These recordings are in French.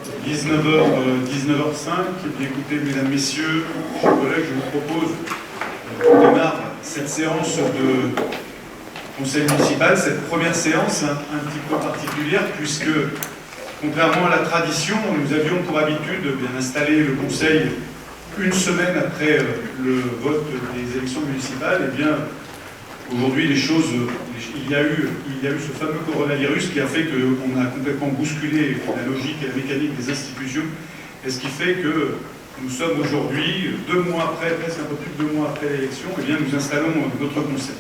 19h05. Écoutez, mesdames, messieurs, chers collègues, je vous propose qu'on démarre cette séance de conseil municipal, cette première séance un petit peu particulière, puisque, contrairement à la tradition, nous avions pour habitude d'installer le conseil une semaine après le vote des élections municipales. Et bien, aujourd'hui, il y a eu ce fameux coronavirus qui a fait qu'on a complètement bousculé la logique et la mécanique des institutions, et ce qui fait que nous sommes aujourd'hui, 2 mois après, presque un peu plus de 2 mois après l'élection, et bien nous installons notre conseil.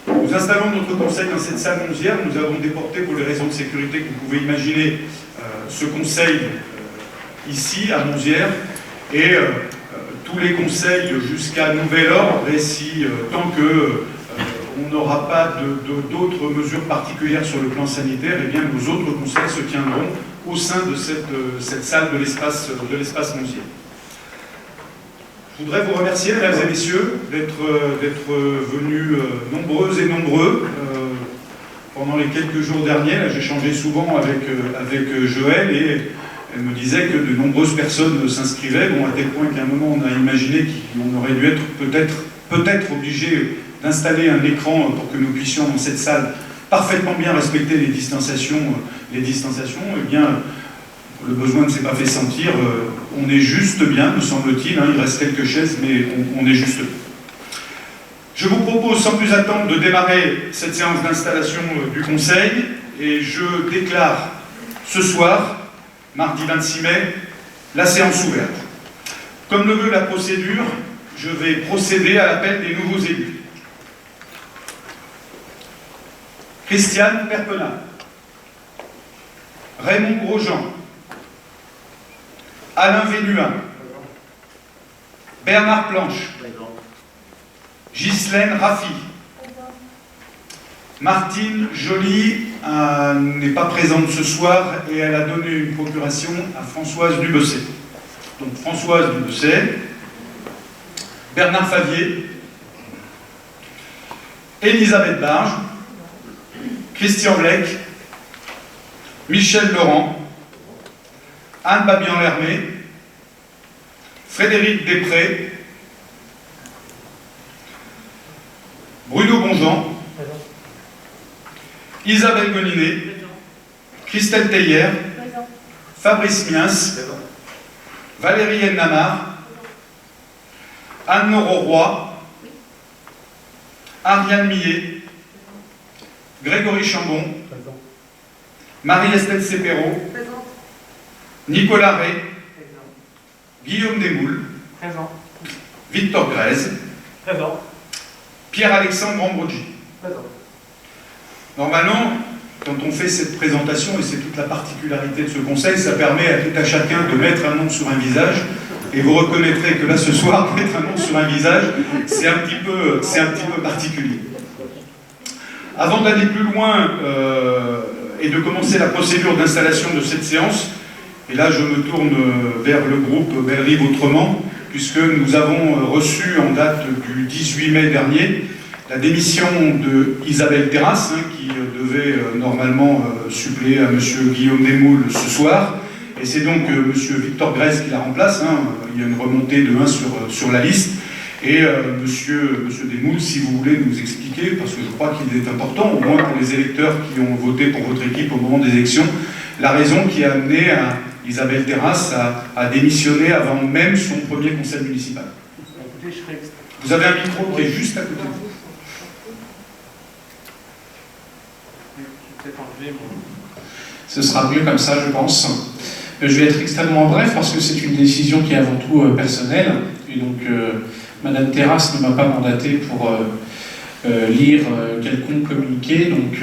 Nous installons notre conseil dans cette salle 11e. Nous avons déporté, pour les raisons de sécurité que vous pouvez imaginer, ce conseil ici, à 11e, et tous les conseils jusqu'à nouvel ordre, et si tant que on n'aura pas d'autres mesures particulières sur le plan sanitaire, et bien nos autres conseils se tiendront au sein de cette salle de l'espace 11e. Je voudrais vous remercier, mesdames et messieurs, d'être venus nombreuses et nombreux pendant les quelques jours derniers. J'ai échangé souvent avec Joël, et elle me disait que de nombreuses personnes s'inscrivaient, bon, à tel point qu'à un moment on a imaginé qu'on aurait dû être peut-être obligé d'installer un écran pour que nous puissions dans cette salle parfaitement bien respecter les distanciations. Eh bien, le besoin ne s'est pas fait sentir. On est juste bien, me semble-t-il. Il reste quelques chaises, mais on est juste bien. Je vous propose sans plus attendre de démarrer cette séance d'installation du Conseil, et je déclare ce soir, mardi 26 mai, la séance ouverte. Comme le veut la procédure, je vais procéder à l'appel des nouveaux élus. Christiane Perpenat, Raymond Grosjean, Alain Vénuin, Bernard Planche, Ghislaine Raffi, Martine Joly n'est pas présente ce soir, et elle a donné une procuration à Françoise Dubesset. Donc Françoise Dubesset, Bernard Favier, Elisabeth Barge, Christian Blec, Michel Laurent, Anne Babian-Lermé, Frédéric Després, Bruno Bonjean, Isabelle Goninet, Christelle Teyer, Fabrice Miens, Valérie Ennamar, Anne-Laure Roy, Ariane Millet, Grégory Chambon, Marie-Estelle Sepero, Nicolas Ray, Guillaume Desmoules, Victor Grèze, Pierre-Alexandre Ambrogi. Normalement, quand on fait cette présentation, et c'est toute la particularité de ce conseil, ça permet à tout à chacun de mettre un nom sur un visage, et vous reconnaîtrez que là, ce soir, mettre un nom sur un visage, c'est un petit peu particulier. Avant d'aller plus loin et de commencer la procédure d'installation de cette séance, et là je me tourne vers le groupe Belle Rive Autrement, puisque nous avons reçu en date du 18 mai dernier la démission de Isabelle Terrasse, qui devait normalement suppléer à M. Guillaume Desmoules ce soir, et c'est donc M. Victor Grèze qui la remplace. Il y a une remontée de 1 sur la liste. Et monsieur Desmoules, si vous voulez nous expliquer, parce que je crois qu'il est important, au moins pour les électeurs qui ont voté pour votre équipe au moment des élections, la raison qui a amené Isabelle Terrasse à démissionner avant même son premier conseil municipal. Vous avez un micro qui est juste à côté de vous. Ce sera mieux comme ça, je pense. Je vais être extrêmement bref parce que c'est une décision qui est avant tout personnelle. Et donc, Madame Terrasse ne m'a pas mandaté pour lire quelconque communiqué. Donc,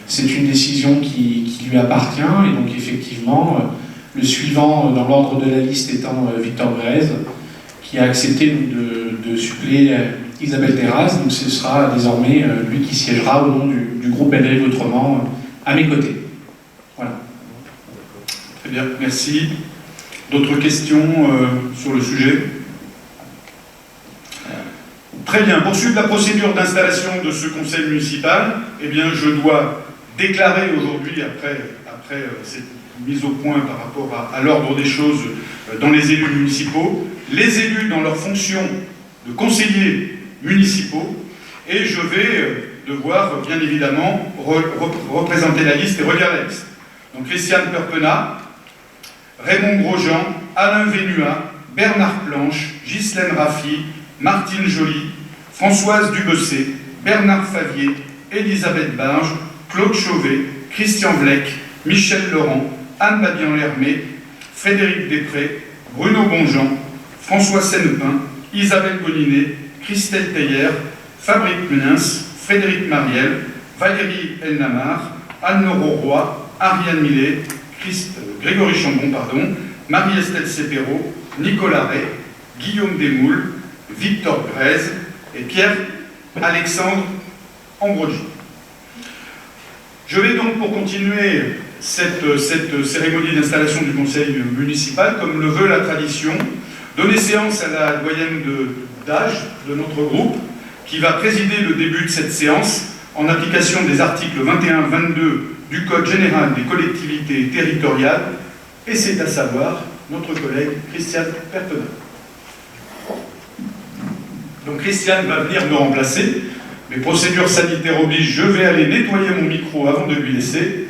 c'est une décision qui lui appartient. Et donc, effectivement, le suivant dans l'ordre de la liste étant Victor Grèze, qui a accepté de suppléer Isabelle Terrasse. Donc, ce sera désormais lui qui siégera au nom du groupe Belle Rive Autrement à mes côtés. Voilà. Très bien, merci. D'autres questions sur le sujet? Très bien. Pour suivre la procédure d'installation de ce conseil municipal, eh bien, je dois déclarer aujourd'hui, après mise au point par rapport à l'ordre des choses dans les élus municipaux, les élus dans leur fonction de conseillers municipaux, et je vais devoir bien évidemment représenter la liste et relire la liste. Donc Christiane Perpenat, Raymond Grosjean, Alain Vénua, Bernard Planche, Ghislaine Raffi, Martine Joly, Françoise Dubessé, Bernard Favier, Elisabeth Barge, Claude Chauvet, Christian Vlec, Michel Laurent, Anne Babian-Lermé, Frédéric Després, Bruno Bonjean, François Sennepin, Isabelle Goninet, Christelle Teyer, Fabrice Menins, Frédéric Mariel, Valérie Elnamar, Anne-Laure Roy, Ariane Millet, Grégory Chambon, Marie-Estelle Sepéro, Nicolas Ray, Guillaume Desmoules, Victor Grèze et Pierre-Alexandre Ambrogi. Je vais donc, pour continuer cette cérémonie d'installation du conseil municipal, comme le veut la tradition, donner séance à la doyenne d'âge de notre groupe, qui va présider le début de cette séance en application des articles 21-22 du Code général des collectivités territoriales, et c'est à savoir notre collègue Christiane Perpenat. Donc Christiane va venir me remplacer. Mes procédures sanitaires obligent, je vais aller nettoyer mon micro avant de lui laisser.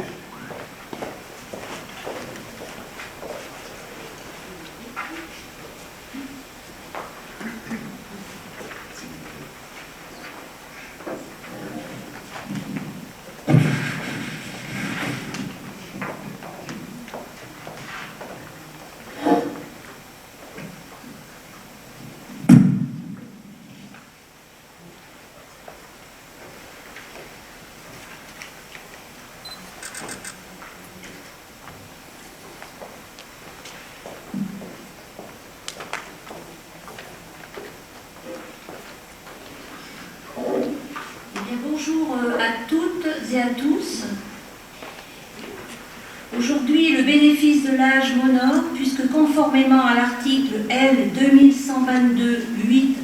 Bonjour à toutes et à tous. Aujourd'hui, le bénéfice de l'âge m'honore, puisque conformément à l'article L 2122-8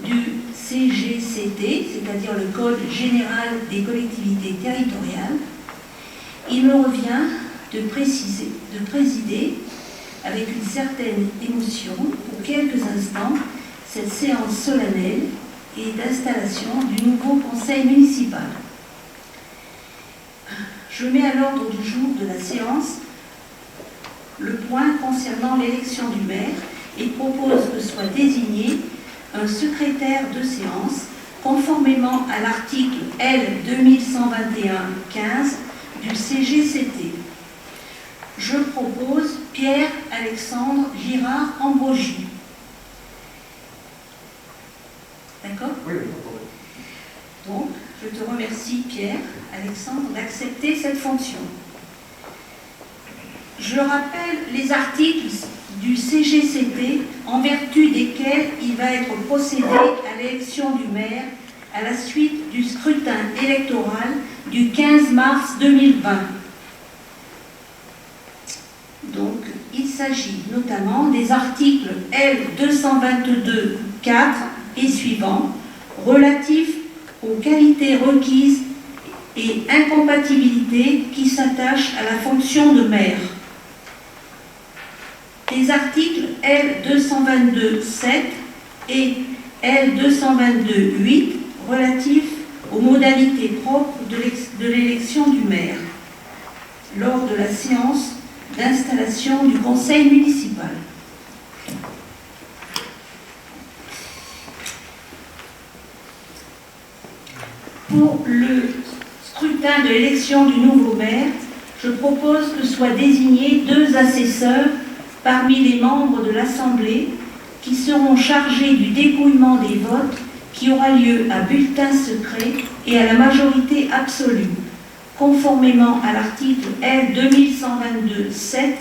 du CGCT, c'est-à-dire le Code général des collectivités territoriales, il me revient de présider avec une certaine émotion pour quelques instants cette séance solennelle et d'installation du nouveau conseil municipal. Je mets à l'ordre du jour de la séance le point concernant l'élection du maire et propose que soit désigné un secrétaire de séance conformément à l'article L 2121-15 du CGCT. Je propose Pierre-Alexandre Girard Ambrogi. D'accord ? Oui. Donc, je te remercie, Pierre-Alexandre, d'accepter cette fonction. Je rappelle les articles du CGCT en vertu desquels il va être procédé à l'élection du maire à la suite du scrutin électoral du 15 mars 2020. Donc, il s'agit notamment des articles L 222-4 et suivants, relatifs aux qualités requises et incompatibilités qui s'attachent à la fonction de maire. Les articles L 222-7 et L 222-8 relatifs aux modalités propres de l'élection du maire lors de la séance d'installation du conseil municipal. Pour le scrutin de l'élection du nouveau maire, je propose que soient désignés 2 assesseurs parmi les membres de l'Assemblée qui seront chargés du dépouillement des votes qui aura lieu à bulletin secret et à la majorité absolue, conformément à l'article L 2122-7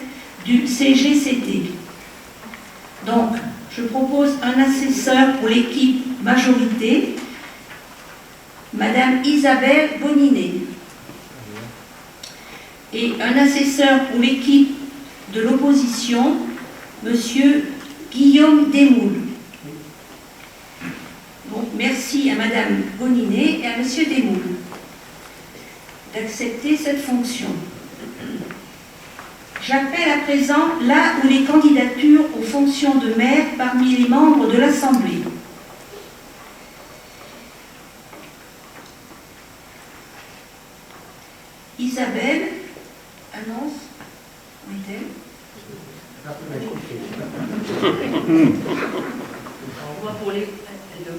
du CGCT. Donc, je propose un assesseur pour l'équipe majorité, Madame Isabelle Goninet, et un assesseur pour l'équipe de l'opposition, Monsieur Guillaume Desmoules. Donc, merci à Madame Goninet et à Monsieur Desmoules d'accepter cette fonction. J'appelle à présent là où les candidatures aux fonctions de maire parmi les membres de l'Assemblée. Isabelle annonce. Où est-elle? Moi, pour le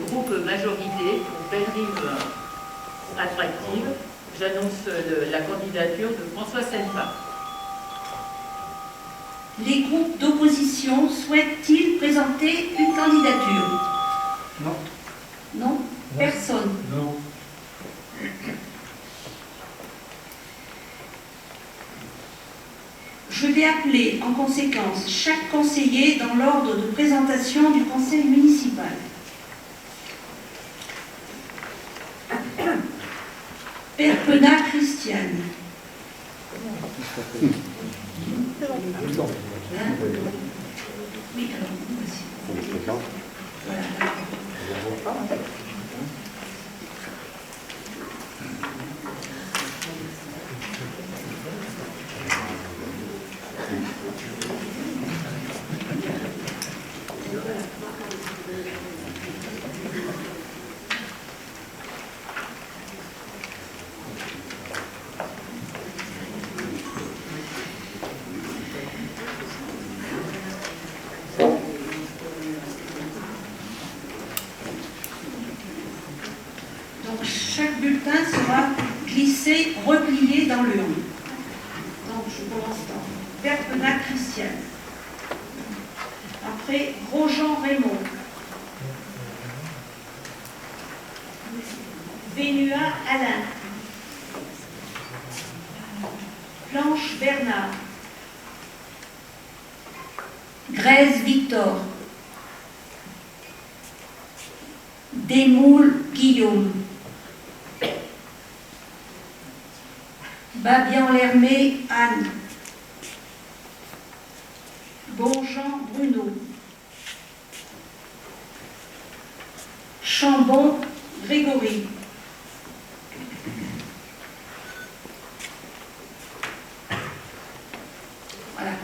groupe majorité, pour Belle-Rive attractive, j'annonce la candidature de François Senpa. Les groupes d'opposition souhaitent-ils présenter une candidature? Non. Non? Personne? Non. Je vais appeler en conséquence chaque conseiller dans l'ordre de présentation du conseil municipal. Perpenat Christiane. Oui, alors, voici. Voilà. Donc chaque bulletin sera glissé, replié dans l'urne. Donc je commence par Perpenat Christiane. Après Grosjean Raymond. Vénua Alain. Planche Bernard. Grèze Victor. Desmoules Guillaume. Babian-Lermé Anne. Bonjean Bruno. Chambon Grégory. Voilà.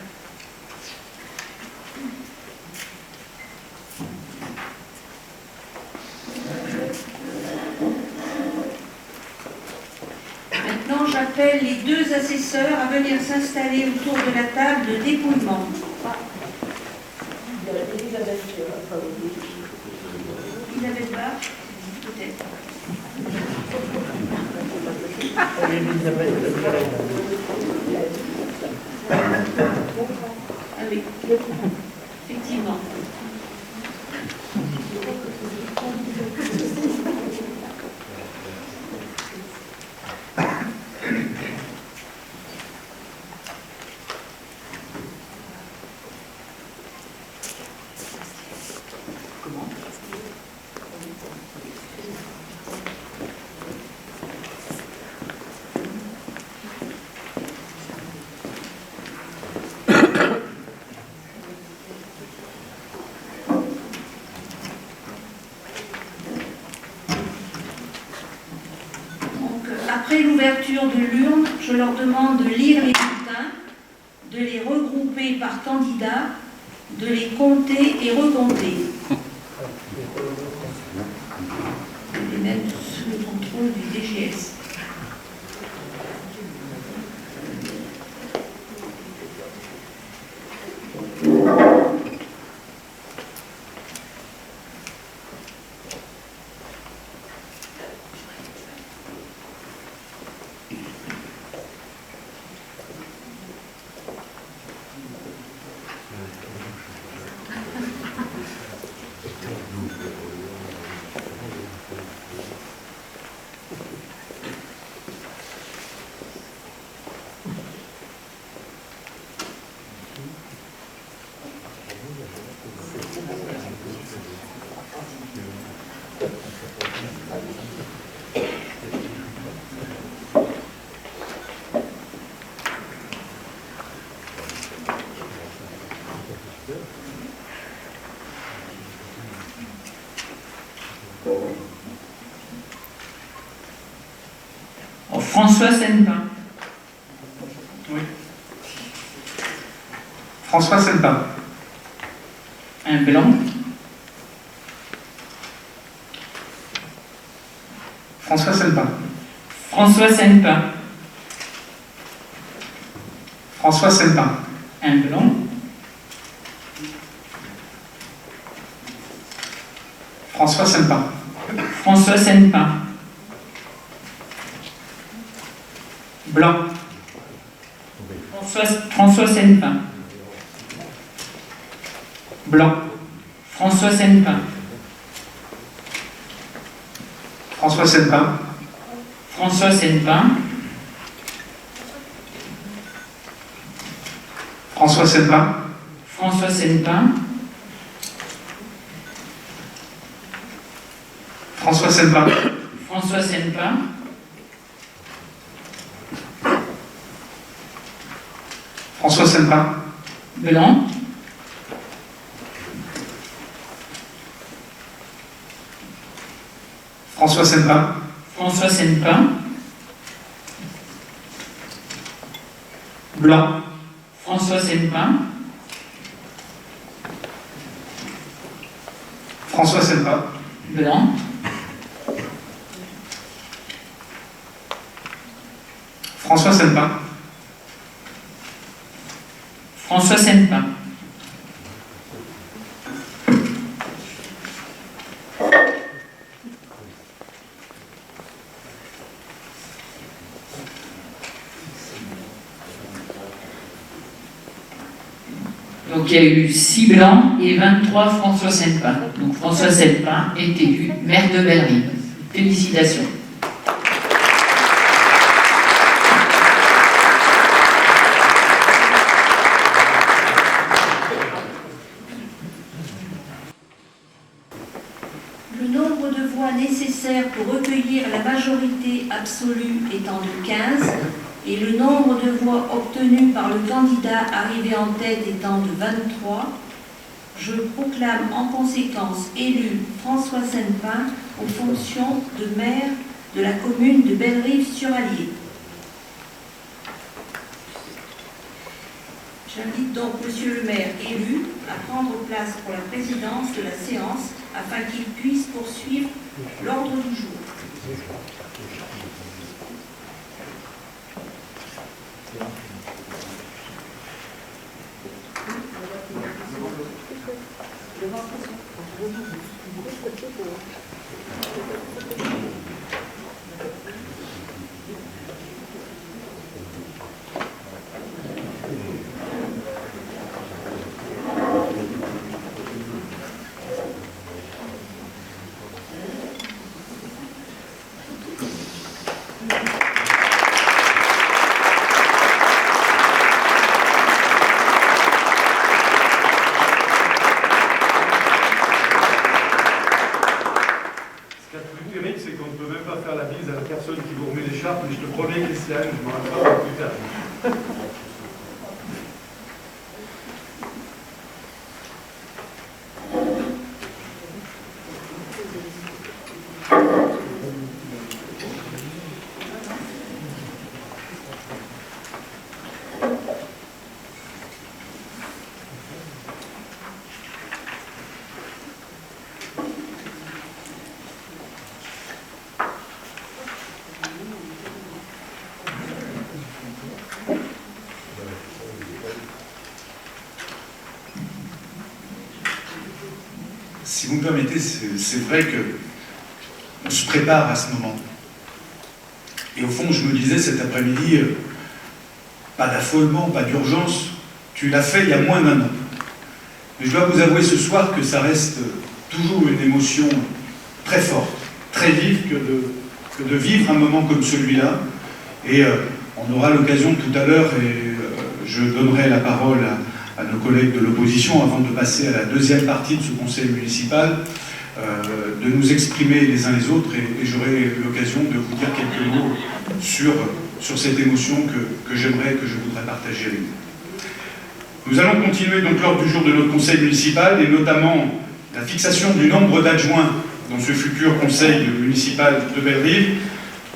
Maintenant, j'appelle les deux assesseurs à venir s'installer autour de la table de dépouillement. Elisabeth Bach, peut-être. Ah oui, effectivement. Après l'ouverture de l'urne, je leur demande de lire les bulletins, de les regrouper par candidat, de les compter et recompter. Et même sous le contrôle du DGS. François Senpa. Oui. François Senpin. Un blanc. François Senpin. François Senpin. François Senpin. Un blanc. François Senpin. François Senpin. Blanc. François Senpin. Blanc. François Senpin. François Senpin. François Senpin. François Senpin. François Senpin. François Senpin. François Senpin. François Senpin. Blanc. François Senpin. François Senpin. Blanc. François Senpin. François Senpin. Blanc. François Senpin. François Senpin. Donc il y a eu 6 blancs et 23 François Senpin. Donc François Senpin est élu maire de Bellerive. Félicitations. Le nombre de voix nécessaires pour recueillir la majorité absolue étant de 15 et le nombre de voix obtenues par le candidat arrivé en tête étant de 23, je proclame en conséquence élu François Senpin aux fonctions de maire de la commune de Bellerive-sur-Allier. J'invite donc Monsieur le maire élu à prendre place pour la présidence de la séance afin qu'il puisse poursuivre l'ordre du jour. C'est qu'on ne peut même pas faire la bise à la personne qui vous remet l'écharpe, mais je te promets, Christiane, je m'en rattrape plus tard. Si vous me permettez, c'est vrai qu'on se prépare à ce moment. Et au fond, je me disais cet après-midi, pas d'affolement, pas d'urgence, tu l'as fait il y a moins d'un an. Mais je dois vous avouer ce soir que ça reste toujours une émotion très forte, très vive que de vivre un moment comme celui-là. Et on aura l'occasion tout à l'heure, et je donnerai la parole à nos collègues de l'opposition, avant de passer à la deuxième partie de ce conseil municipal, de nous exprimer les uns les autres, et j'aurai l'occasion de vous dire quelques mots sur cette émotion que je voudrais partager avec vous. Nous allons continuer donc l'ordre du jour de notre conseil municipal, et notamment la fixation du nombre d'adjoints dans ce futur conseil municipal de Bellerive.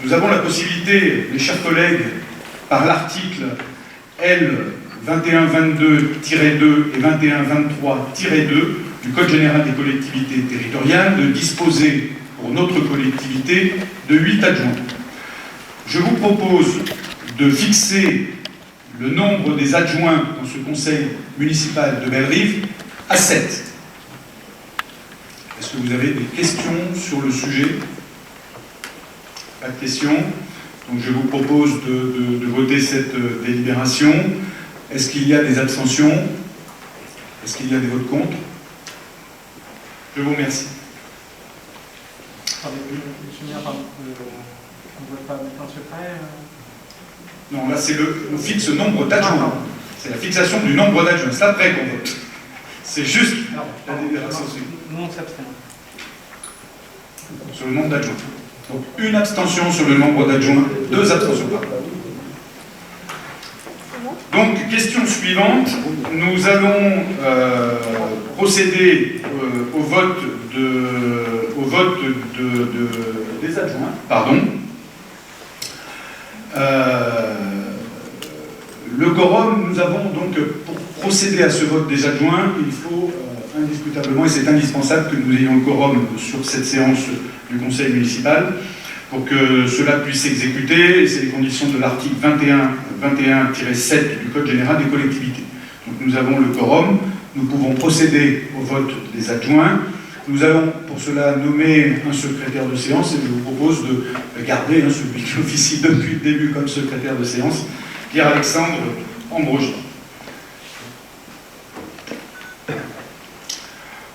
Nous avons la possibilité, mes chers collègues, par l'article L. 2122-2 et 2123-2 du Code général des collectivités territoriales de disposer pour notre collectivité de 8 adjoints. Je vous propose de fixer le nombre des adjoints dans ce conseil municipal de Bellerive à 7. Est-ce que vous avez des questions sur le sujet? Pas de questions. Donc je vous propose de voter cette délibération. Est-ce qu'il y a des abstentions? Est-ce qu'il y a des votes contre? Je vous remercie. Monsieur le maire, on ne voit pas mettre un secret Non, là on fixe le nombre d'adjoints. C'est la fixation du nombre d'adjoints. C'est après qu'on vote. C'est juste la délibération. Nous, on s'abstient. Sur le nombre d'adjoints. Donc une abstention sur le nombre d'adjoints, 2 abstentions. Donc, question suivante. Nous allons procéder au vote des adjoints. Pardon. Le quorum, nous avons donc, pour procéder à ce vote des adjoints, il faut indiscutablement, et c'est indispensable que nous ayons le quorum sur cette séance du conseil municipal, pour que cela puisse s'exécuter. C'est les conditions de l'article 21-7 du Code général des collectivités. Donc nous avons le quorum, nous pouvons procéder au vote des adjoints. Nous allons pour cela nommer un secrétaire de séance et je vous propose de garder celui qui officie depuis le début comme secrétaire de séance, Pierre-Alexandre Ambrogi.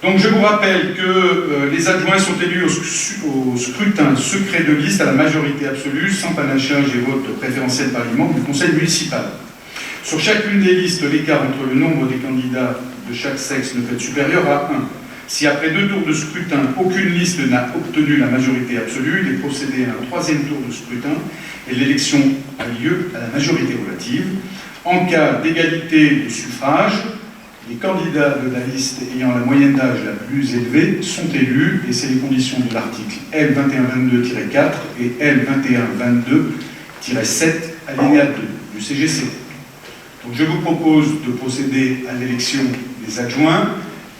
Donc je vous rappelle que les adjoints sont élus au scrutin secret de liste à la majorité absolue, sans panachage et vote préférentiel par les membres du conseil municipal. Sur chacune des listes, l'écart entre le nombre des candidats de chaque sexe ne peut être supérieur à 1. Si après 2 tours de scrutin, aucune liste n'a obtenu la majorité absolue, il est procédé à un 3e tour de scrutin et l'élection a lieu à la majorité relative. En cas d'égalité de suffrage, les candidats de la liste ayant la moyenne d'âge la plus élevée sont élus, et c'est les conditions de l'article L2122-4 et L2122-7 alinéa 2 du CGC. Donc je vous propose de procéder à l'élection des adjoints.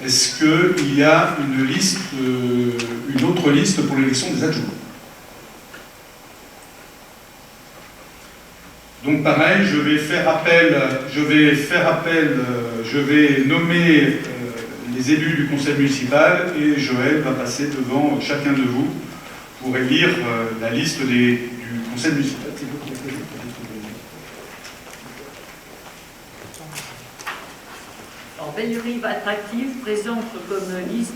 Est-ce qu'il y a une autre liste pour l'élection des adjoints? Donc pareil, je vais nommer les élus du conseil municipal et Joël va passer devant chacun de vous pour élire la liste du conseil municipal. En Bellerive Attractive présente comme liste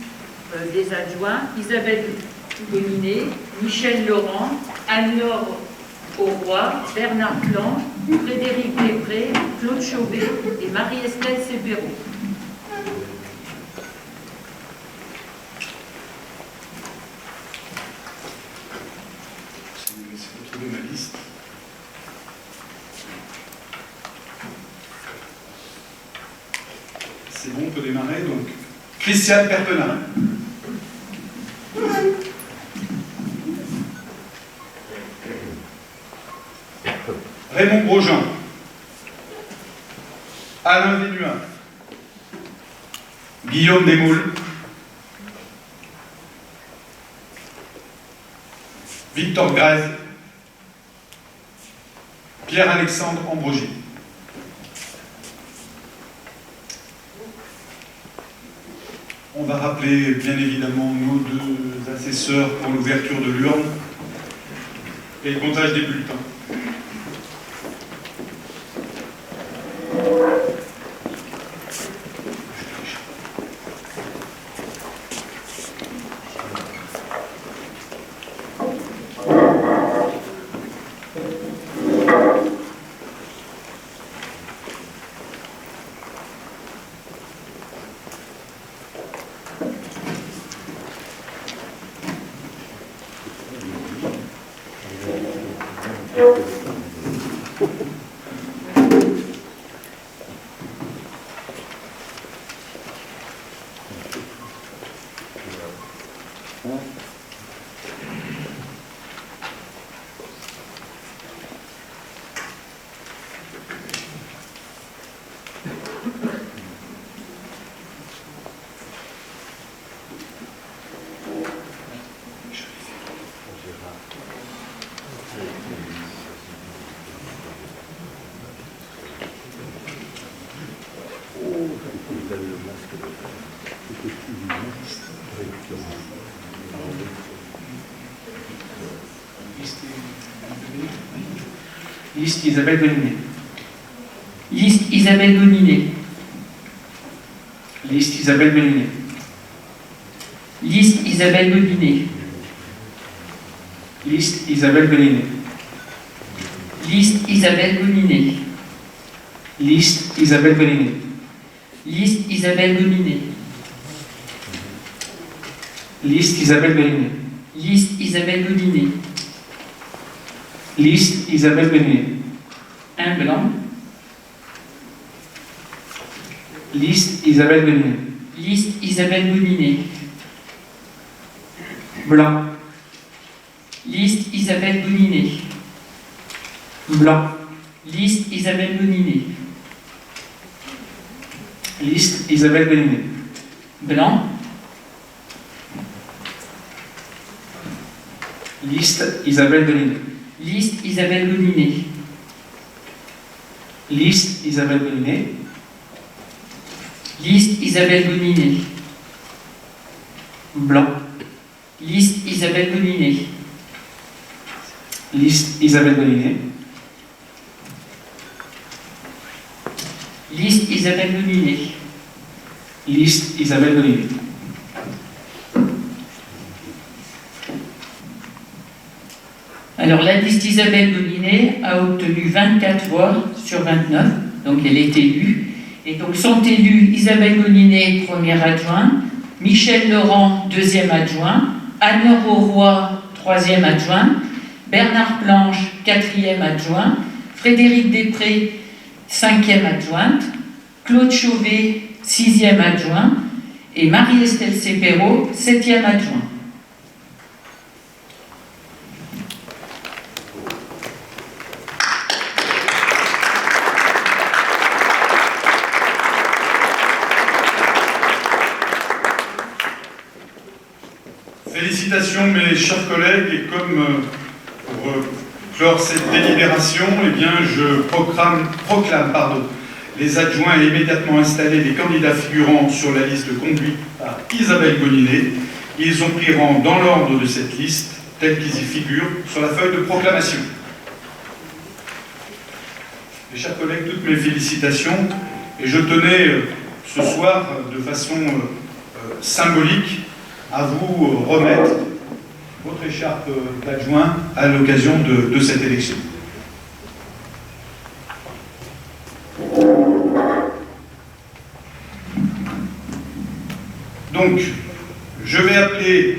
des adjoints Isabelle Guéminet, Michel Laurent, Anne-Laure Auroy, Bernard Plan, Frédéric Després, Claude Chauvet et Marie-Estelle Sebero. Si vous laissez retrouver ma liste. C'est bon, on peut démarrer donc. Christiane Perpenin. Raymond Grosjean, Alain Vénuin, Guillaume Desmoules, Victor Grèze, Pierre-Alexandre Ambrogi. On va rappeler bien évidemment nos 2 assesseurs pour l'ouverture de l'urne et le comptage des bulletins. Liste Isabelle Bonninet. Liste Isabelle Bonninet. Liste Isabelle Bonninet. Liste Isabelle Bonninet. Liste Isabelle Bonninet. Liste Isabelle Bonninet. Liste Isabelle Bonninet. Liste Isabelle Bonninet. Liste Isabelle Bonninet. Liste Isabelle Bonninet. Liste Isabelle Bonninet. Un blanc. Liste Isabelle Bonninet. Liste Isabelle Bonninet. Blanc. Liste Isabelle Bonninet. Blanc. Liste Isabelle Bonninet. Liste Isabelle Bonninet. Blanc. Liste Isabelle Bonninet. Liste Isabelle Bonninet. Liste Isabelle Bonninet. Liste Isabelle Bonninet. Blanc. Liste Isabelle Bonninet. Liste Isabelle Bonninet. Liste Isabelle Bonninet. Liste Isabelle Bonninet. Alors la liste Isabelle Bonninet a obtenu 24 voix sur 29, donc elle est élue. Et donc sont élus Isabelle Bonninet, premier adjoint, Michel Laurent, deuxième adjoint, Anne Auroy, troisième adjoint, Bernard Planche, quatrième adjoint, Frédéric Després, cinquième adjointe, Claude Chauvet, sixième adjoint, et Marie-Estelle Cepero, septième adjoint. Félicitations mes chers collègues, et comme pour clore cette délibération, eh bien, je proclame les adjoints et immédiatement installés des candidats figurant sur la liste conduite par Isabelle Bonninet. Ils ont pris rang dans l'ordre de cette liste, tels qu'ils y figurent sur la feuille de proclamation. Mes chers collègues, toutes mes félicitations, et je tenais ce soir, de façon symbolique, à vous remettre votre écharpe d'adjoint à l'occasion de cette élection. Donc, je vais appeler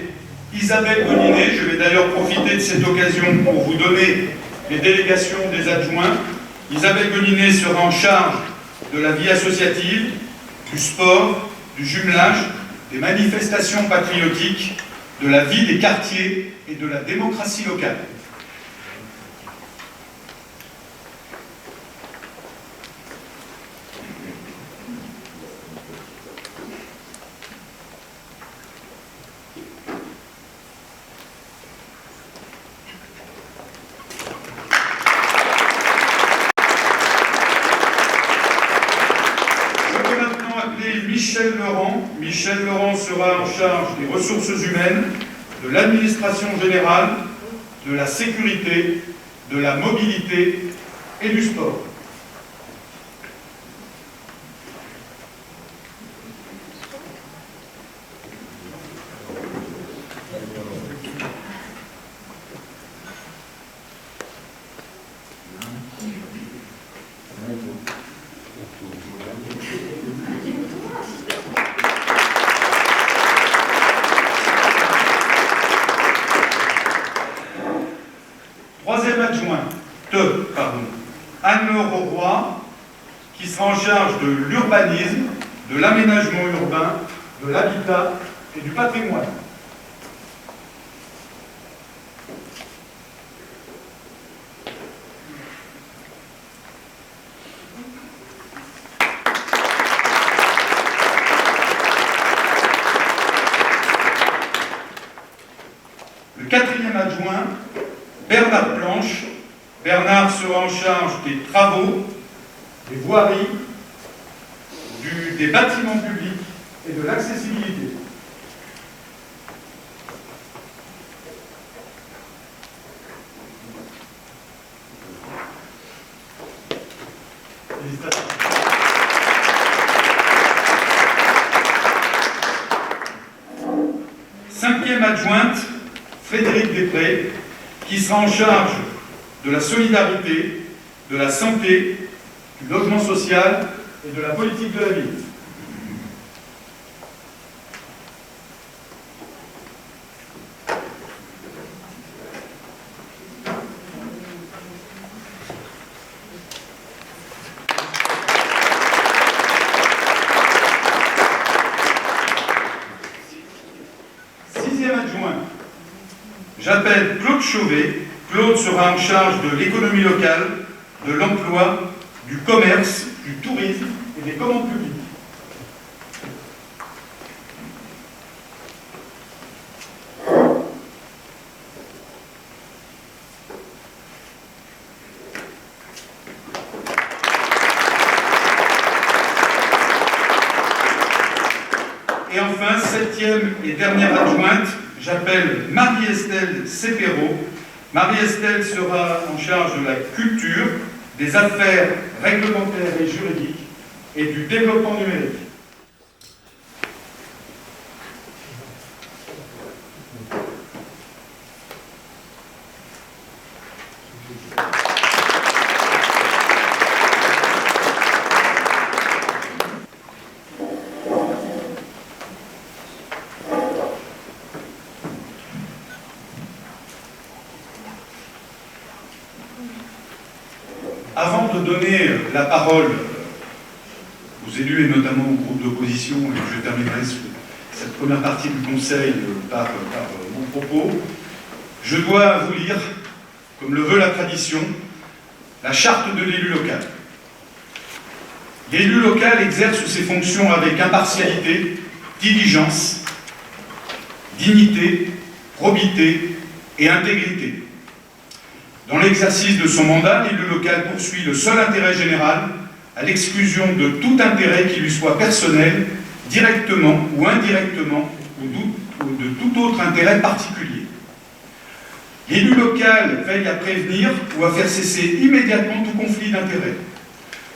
Isabelle Bonninet. Je vais d'ailleurs profiter de cette occasion pour vous donner les délégations des adjoints. Isabelle Bonninet sera en charge de la vie associative, du sport, du jumelage, des manifestations patriotiques, de la vie des quartiers et de la démocratie locale. Michel Laurent. Michel Laurent sera en charge des ressources humaines, de l'administration générale, de la sécurité, de la mobilité et du sport. Troisième adjointe, Anne Auroy, qui sera en charge de l'urbanisme, de l'aménagement urbain, de l'habitat et du patrimoine. Le quatrième adjoint, Bernard Planche. Bernard sera en charge des travaux, des voiries, des bâtiments publics et de l'accessibilité. Félicitations. Cinquième adjointe, Frédéric Després, qui sera en charge de la solidarité, de la santé, du logement social et de la politique de la ville. Sixième adjoint, j'appelle Claude Chauvet. Claude sera en charge de l'économie locale, de l'emploi, du commerce, du tourisme et des commandes publiques. Et enfin, septième et dernière adjointe, j'appelle Marie-Estelle Cepero. Marie-Estelle sera en charge de la culture, des affaires réglementaires et juridiques et du développement numérique. Avant de donner la parole aux élus et notamment au groupe d'opposition, et je terminerai cette première partie du Conseil par mon propos, je dois vous lire, comme le veut la tradition, la charte de l'élu local. L'élu local exerce ses fonctions avec impartialité, diligence, dignité, probité et intégrité. Dans l'exercice de son mandat, l'élu local poursuit le seul intérêt général, à l'exclusion de tout intérêt qui lui soit personnel, directement ou indirectement, ou de tout autre intérêt particulier. L'élu local veille à prévenir ou à faire cesser immédiatement tout conflit d'intérêts.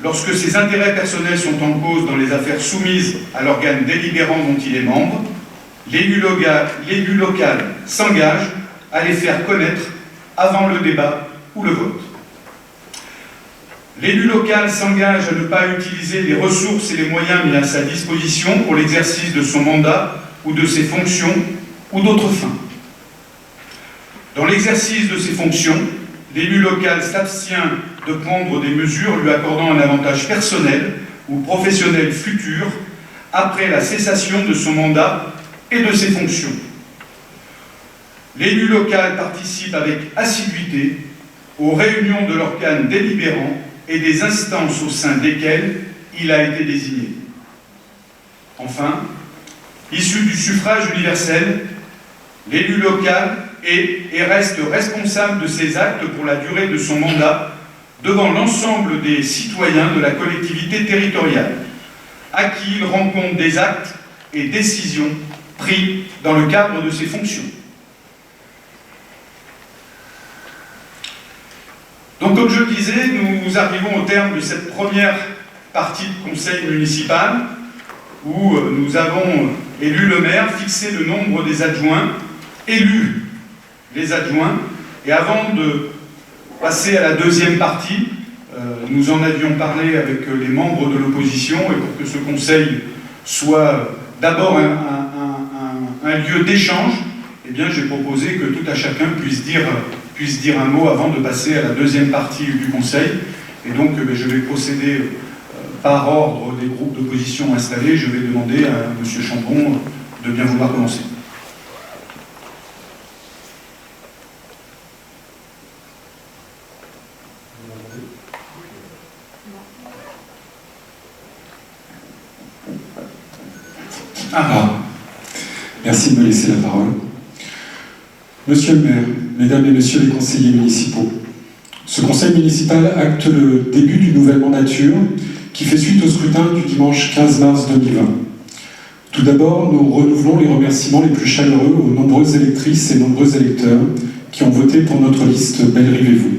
Lorsque ses intérêts personnels sont en cause dans les affaires soumises à l'organe délibérant dont il est membre, l'élu local s'engage à les faire connaître avant le débat ou le vote. L'élu local s'engage à ne pas utiliser les ressources et les moyens mis à sa disposition pour l'exercice de son mandat ou de ses fonctions ou d'autres fins. Dans l'exercice de ses fonctions, l'élu local s'abstient de prendre des mesures lui accordant un avantage personnel ou professionnel futur après la cessation de son mandat et de ses fonctions. L'élu local participe avec assiduité aux réunions de l'organe délibérant et des instances au sein desquelles il a été désigné. Enfin, issu du suffrage universel, l'élu local est et reste responsable de ses actes pour la durée de son mandat devant l'ensemble des citoyens de la collectivité territoriale, à qui il rend compte des actes et décisions pris dans le cadre de ses fonctions. Donc, comme je le disais, nous arrivons au terme de cette première partie de conseil municipal où nous avons élu le maire, fixé le nombre des adjoints, élu les adjoints, et avant de passer à la deuxième partie, nous en avions parlé avec les membres de l'opposition, et pour que ce conseil soit d'abord un lieu d'échange, eh bien j'ai proposé que tout à chacun puisse dire un mot avant de passer à la deuxième partie du Conseil. Et donc, je vais procéder par ordre des groupes d'opposition installés. Je vais demander à M. Chambon de bien vouloir commencer. Merci de me laisser la parole. Monsieur le maire, mesdames et messieurs les conseillers municipaux, ce conseil municipal acte le début d'une nouvelle mandature qui fait suite au scrutin du dimanche 15 mars 2020. Tout d'abord, nous renouvelons les remerciements les plus chaleureux aux nombreuses électrices et nombreux électeurs qui ont voté pour notre liste Bellerive-et-Vous.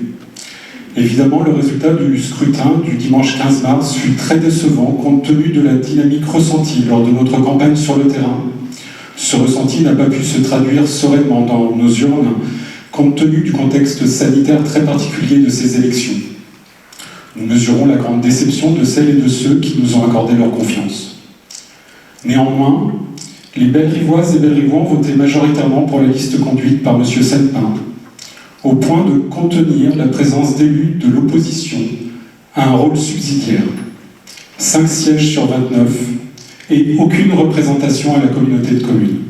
Évidemment, le résultat du scrutin du dimanche 15 mars fut très décevant compte tenu de la dynamique ressentie lors de notre campagne sur le terrain. Ce ressenti n'a pas pu se traduire sereinement dans nos urnes compte tenu du contexte sanitaire très particulier de ces élections. Nous mesurons la grande déception de celles et de ceux qui nous ont accordé leur confiance. Néanmoins, les Bellerivoises et Bellerivois ont voté majoritairement pour la liste conduite par M. Sennepin, au point de contenir la présence d'élus de l'opposition à un rôle subsidiaire. 5 sièges sur 29 et aucune représentation à la communauté de communes.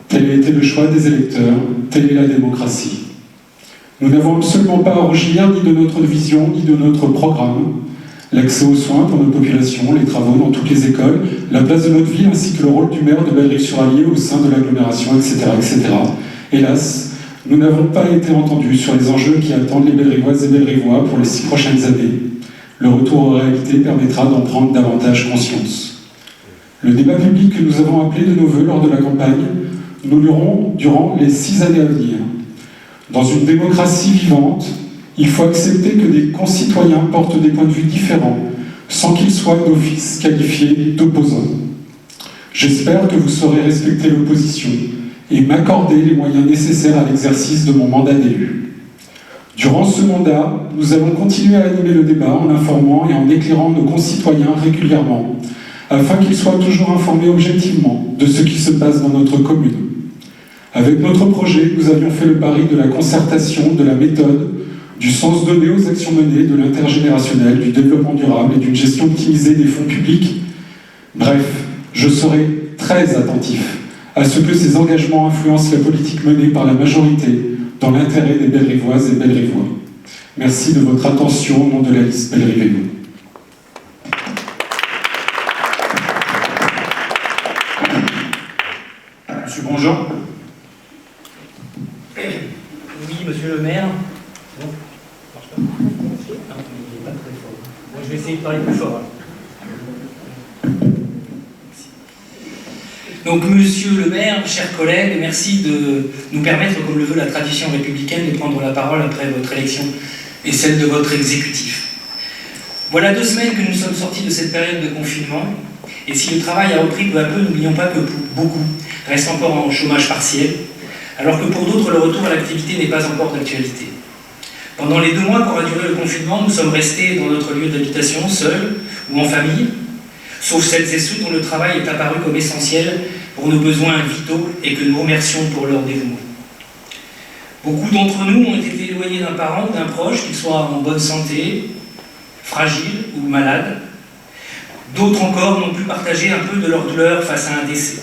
Tel a été le choix des électeurs, telle est la démocratie. Nous n'avons absolument pas à rougir ni de notre vision, ni de notre programme. L'accès aux soins pour nos populations, les travaux dans toutes les écoles, la place de notre ville ainsi que le rôle du maire de Bellerive-sur-Allier au sein de l'agglomération, etc., etc. Hélas, nous n'avons pas été entendus sur les enjeux qui attendent les Bellerivoises et Bellerivois pour les 6 prochaines années. Le retour aux réalités permettra d'en prendre davantage conscience. Le débat public que nous avons appelé de nos vœux lors de la campagne, nous l'aurons durant les 6 années à venir. Dans une démocratie vivante, il faut accepter que des concitoyens portent des points de vue différents, sans qu'ils soient d'office qualifiés d'opposants. J'espère que vous saurez respecter l'opposition et m'accorder les moyens nécessaires à l'exercice de mon mandat d'élu. Durant ce mandat, nous allons continuer à animer le débat en informant et en éclairant nos concitoyens régulièrement, afin qu'ils soient toujours informés objectivement de ce qui se passe dans notre commune. Avec notre projet, nous avions fait le pari de la concertation, de la méthode, du sens donné aux actions menées, de l'intergénérationnel, du développement durable et d'une gestion optimisée des fonds publics. Bref, je serai très attentif à ce que ces engagements influencent la politique menée par la majorité dans l'intérêt des Bellerivoises et Bellerivois. Merci de votre attention au nom de la liste Bellerive-et-Vous. Monsieur Grandjean. Oui, monsieur le maire. Non, ça marche pas. Ah, il est pas très fort. Bon, je vais essayer de parler plus fort. Donc, monsieur le maire, chers collègues, merci de nous permettre, comme le veut la tradition républicaine, de prendre la parole après votre élection et celle de votre exécutif. Voilà 2 semaines que nous sommes sortis de cette période de confinement, et si le travail a repris peu à peu, n'oublions pas que beaucoup restent encore en chômage partiel, alors que pour d'autres, le retour à l'activité n'est pas encore d'actualité. Pendant les 2 mois qu'aura duré le confinement, nous sommes restés dans notre lieu d'habitation, seuls ou en famille, sauf celles et ceux dont le travail est apparu comme essentiel pour nos besoins vitaux et que nous remercions pour leur dévouement. Beaucoup d'entre nous ont été éloignés d'un parent ou d'un proche, qu'il soit en bonne santé, fragile ou malade. D'autres encore n'ont pu partager un peu de leur douleur face à un décès.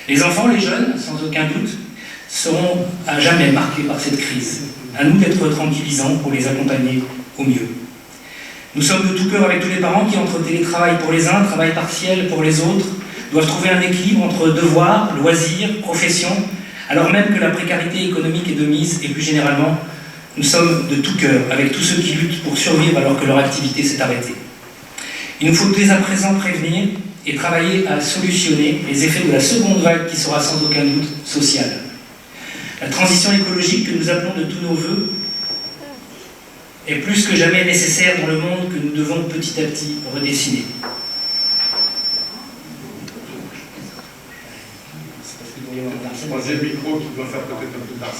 Les enfants, les jeunes, sans aucun doute, seront à jamais marqués par cette crise. À nous d'être tranquillisants pour les accompagner au mieux. Nous sommes de tout cœur avec tous les parents qui, entre télétravail pour les uns, travail partiel pour les autres, doivent trouver un équilibre entre devoirs, loisirs, profession, alors même que la précarité économique est de mise, et plus généralement, nous sommes de tout cœur avec tous ceux qui luttent pour survivre alors que leur activité s'est arrêtée. Il nous faut dès à présent prévenir et travailler à solutionner les effets de la seconde vague qui sera sans aucun doute sociale. La transition écologique que nous appelons de tous nos vœux est plus que jamais nécessaire dans le monde que nous devons petit à petit redessiner. Troisième micro qui doit faire peut-être un peu tard.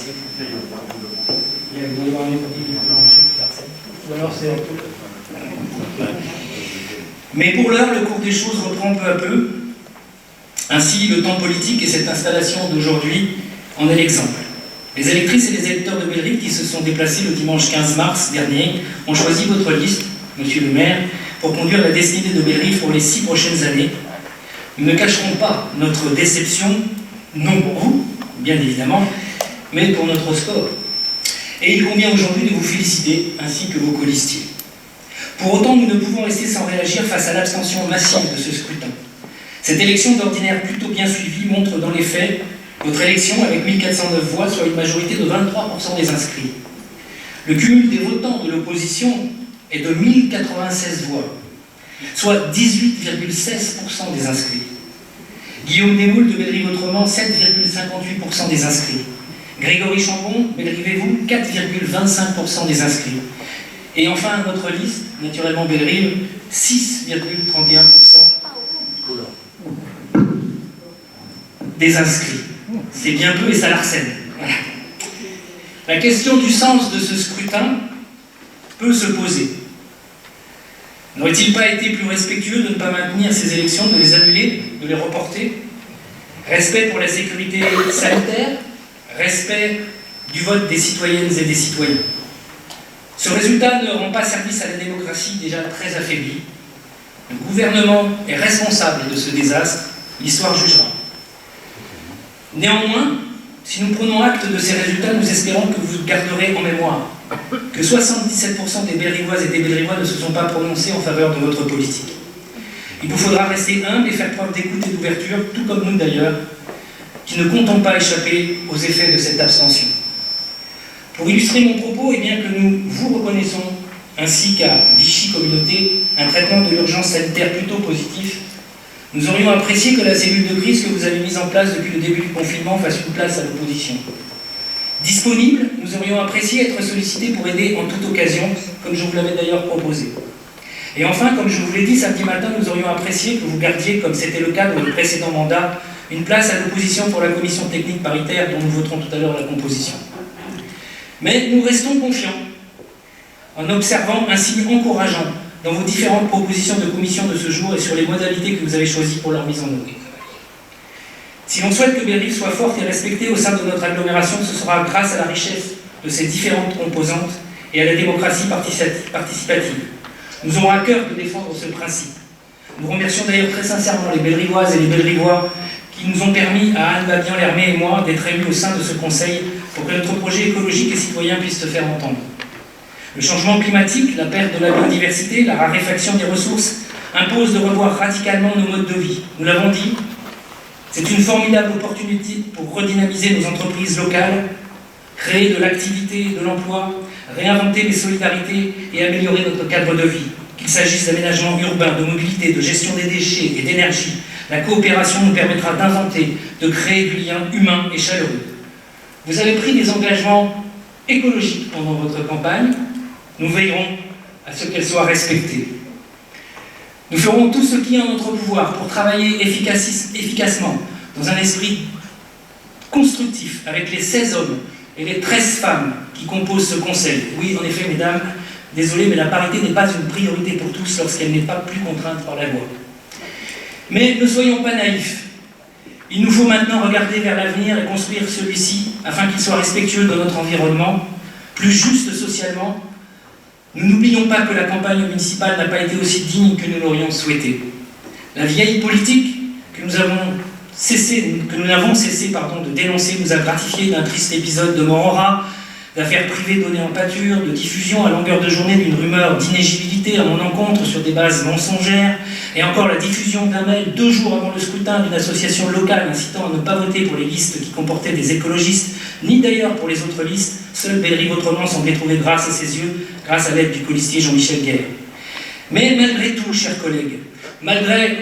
Mais pour l'heure, le cours des choses reprend peu à peu. Ainsi, le temps politique et cette installation d'aujourd'hui en est l'exemple. Les électrices et les électeurs de Bellerive qui se sont déplacés le dimanche 15 mars dernier ont choisi votre liste, monsieur le maire, pour conduire la destinée de Bellerive pour les 6 prochaines années. Nous ne cacherons pas notre déception, non pour vous, bien évidemment, mais pour notre sport. Et il convient aujourd'hui de vous féliciter, ainsi que vos colistiers. Pour autant, nous ne pouvons rester sans réagir face à l'abstention massive de ce scrutin. Cette élection d'ordinaire plutôt bien suivie montre dans les faits votre élection avec 1409 voix, soit une majorité de 23% des inscrits. Le cumul des votants de l'opposition est de 1096 voix, soit 18,16% des inscrits. Guillaume Desmoules de Bellerive-Autrement, 7,58% des inscrits. Grégory Chambon, Bellerive-et-Vous, 4,25% des inscrits. Et enfin, notre liste, naturellement Bellerive, 6,31% des inscrits. C'est bien peu et ça l'arsène. Voilà. La question du sens de ce scrutin peut se poser. N'aurait-il pas été plus respectueux de ne pas maintenir ces élections, de les annuler, de les reporter? Respect pour la sécurité sanitaire, respect du vote des citoyennes et des citoyens. Ce résultat ne rend pas service à la démocratie déjà très affaiblie. Le gouvernement est responsable de ce désastre, l'histoire jugera. Néanmoins, si nous prenons acte de ces résultats, nous espérons que vous garderez en mémoire que 77% des Bellerivoises et des Bellerivois ne se sont pas prononcés en faveur de votre politique. Il vous faudra rester humble et faire preuve d'écoute et d'ouverture, tout comme nous d'ailleurs, qui ne comptons pas échapper aux effets de cette abstention. Pour illustrer mon propos, et bien que nous vous reconnaissons, ainsi qu'à Vichy Communauté, un traitement de l'urgence sanitaire plutôt positif, nous aurions apprécié que la cellule de crise que vous avez mise en place depuis le début du confinement fasse une place à l'opposition. Disponible, nous aurions apprécié être sollicités pour aider en toute occasion, comme je vous l'avais d'ailleurs proposé. Et enfin, comme je vous l'ai dit samedi matin, nous aurions apprécié que vous gardiez, comme c'était le cas dans le précédent mandat, une place à l'opposition pour la commission technique paritaire dont nous voterons tout à l'heure la composition. Mais nous restons confiants en observant un signe encourageant dans vos différentes propositions de commission de ce jour et sur les modalités que vous avez choisies pour leur mise en œuvre. Si l'on souhaite que Bellerive soit forte et respectée au sein de notre agglomération, ce sera grâce à la richesse de ses différentes composantes et à la démocratie participative. Nous aurons à cœur de défendre ce principe. Nous remercions d'ailleurs très sincèrement les Bellerivoises et les Bellerivois qui nous ont permis, à Anne Babian-Lermé et moi, d'être élus au sein de ce conseil pour que notre projet écologique et citoyen puisse se faire entendre. Le changement climatique, la perte de la biodiversité, la raréfaction des ressources imposent de revoir radicalement nos modes de vie. Nous l'avons dit, c'est une formidable opportunité pour redynamiser nos entreprises locales, créer de l'activité, de l'emploi, réinventer les solidarités et améliorer notre cadre de vie. Qu'il s'agisse d'aménagement urbain, de mobilité, de gestion des déchets et d'énergie, la coopération nous permettra d'inventer, de créer du lien humain et chaleureux. Vous avez pris des engagements écologiques pendant votre campagne. Nous veillerons à ce qu'elles soient respectées. Nous ferons tout ce qui est en notre pouvoir pour travailler efficacement dans un esprit constructif avec les 16 hommes et les 13 femmes qui composent ce conseil. Oui, en effet, mesdames, désolé, mais la parité n'est pas une priorité pour tous lorsqu'elle n'est pas plus contrainte par la loi. Mais ne soyons pas naïfs. Il nous faut maintenant regarder vers l'avenir et construire celui-ci afin qu'il soit respectueux de notre environnement, plus juste socialement. Nous n'oublions pas que la campagne municipale n'a pas été aussi digne que nous l'aurions souhaité. La vieille politique que nous n'avons cessé de dénoncer nous a gratifié d'un triste épisode de mort en rat, d'affaires privées données en pâture, de diffusion à longueur de journée d'une rumeur d'inéligibilité à mon encontre sur des bases mensongères, et encore la diffusion d'un mail 2 jours avant le scrutin d'une association locale incitant à ne pas voter pour les listes qui comportaient des écologistes, ni d'ailleurs pour les autres listes. Seule Bellerive-Autrement semblait trouver grâce à ses yeux, grâce à l'aide du colistier Jean-Michel Guerre. Mais malgré tout, chers collègues, malgré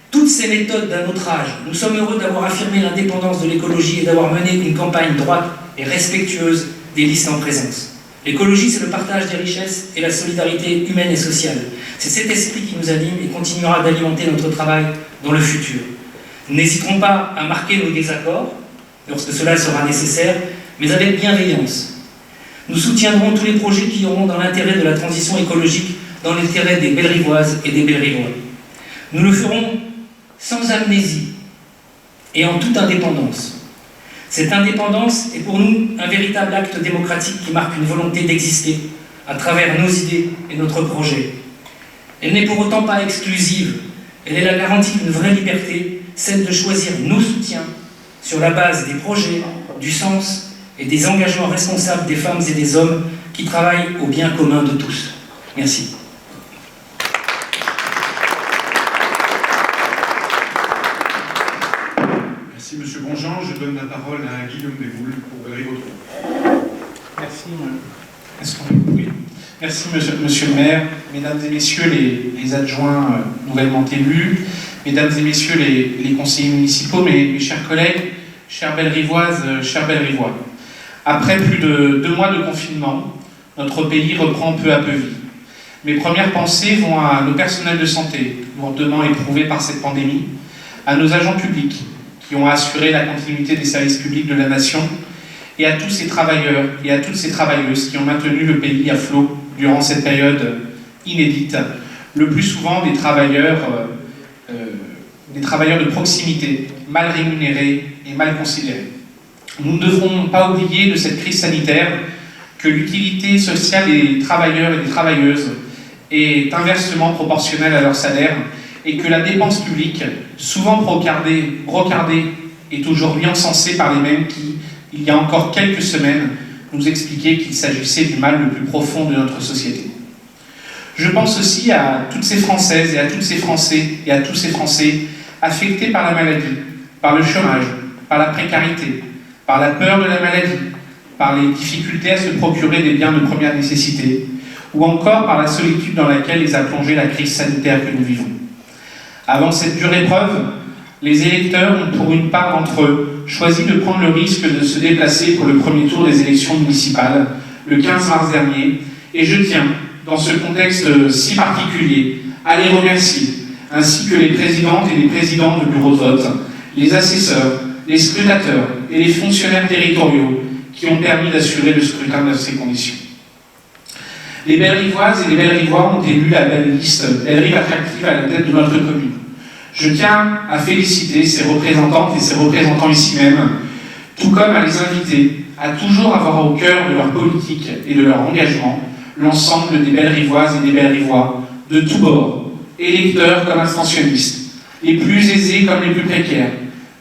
toutes ces méthodes d'un autre âge, nous sommes heureux d'avoir affirmé l'indépendance de l'écologie et d'avoir mené une campagne droite et respectueuse des listes en présence. L'écologie, c'est le partage des richesses et la solidarité humaine et sociale. C'est cet esprit qui nous anime et continuera d'alimenter notre travail dans le futur. Nous n'hésiterons pas à marquer nos désaccords, lorsque cela sera nécessaire, mais avec bienveillance. Nous soutiendrons tous les projets qui auront dans l'intérêt de la transition écologique, dans l'intérêt des Bellerivoises et des Bellerivois. Nous le ferons sans amnésie et en toute indépendance. Cette indépendance est pour nous un véritable acte démocratique qui marque une volonté d'exister à travers nos idées et notre projet. Elle n'est pour autant pas exclusive. Elle est la garantie d'une vraie liberté, celle de choisir nos soutiens sur la base des projets, du sens et des engagements responsables des femmes et des hommes qui travaillent au bien commun de tous. Merci. Merci Monsieur Bonjean. Je donne la parole à Guillaume Desmoules pour Bellerive-Autrement. Merci. Est-ce qu'on est... Oui. Merci monsieur le maire, mesdames et messieurs les adjoints nouvellement élus, mesdames et messieurs les conseillers municipaux, mes chers collègues, chères Bellerivoises, chers Bellerivois. Après plus de 2 mois de confinement, notre pays reprend peu à peu vie. Mes premières pensées vont à nos personnels de santé, lourdement éprouvés par cette pandémie, à nos agents publics qui ont assuré la continuité des services publics de la nation, et à tous ces travailleurs et à toutes ces travailleuses qui ont maintenu le pays à flot durant cette période inédite, le plus souvent des travailleurs de proximité, mal rémunérés et mal considérés. Nous ne devrons pas oublier de cette crise sanitaire que l'utilité sociale des travailleurs et des travailleuses est inversement proportionnelle à leur salaire et que la dépense publique, souvent brocardée, est aujourd'hui encensée par les mêmes qui, il y a encore quelques semaines, nous expliquaient qu'il s'agissait du mal le plus profond de notre société. Je pense aussi à toutes ces Françaises et à tous ces Français et à tous ces Français affectés par la maladie, par le chômage, par la précarité, par la peur de la maladie, par les difficultés à se procurer des biens de première nécessité, ou encore par la solitude dans laquelle les a plongés la crise sanitaire que nous vivons. Avant cette dure épreuve, les électeurs ont pour une part d'entre eux choisi de prendre le risque de se déplacer pour le premier tour des élections municipales, le 15 mars dernier, et je tiens, dans ce contexte si particulier, à les remercier, ainsi que les présidentes et les présidents de bureaux de vote, les assesseurs, les scrutateurs et les fonctionnaires territoriaux qui ont permis d'assurer le scrutin dans ces conditions. Les Bellerivoises et les Bellerivois ont élu la belle liste Bellerive attractive à la tête de notre commune. Je tiens à féliciter ces représentantes et ces représentants ici même, tout comme à les inviter à toujours avoir au cœur de leur politique et de leur engagement l'ensemble des Bellerivoises et des Bellerivois de tous bords, électeurs comme abstentionnistes, les plus aisés comme les plus précaires,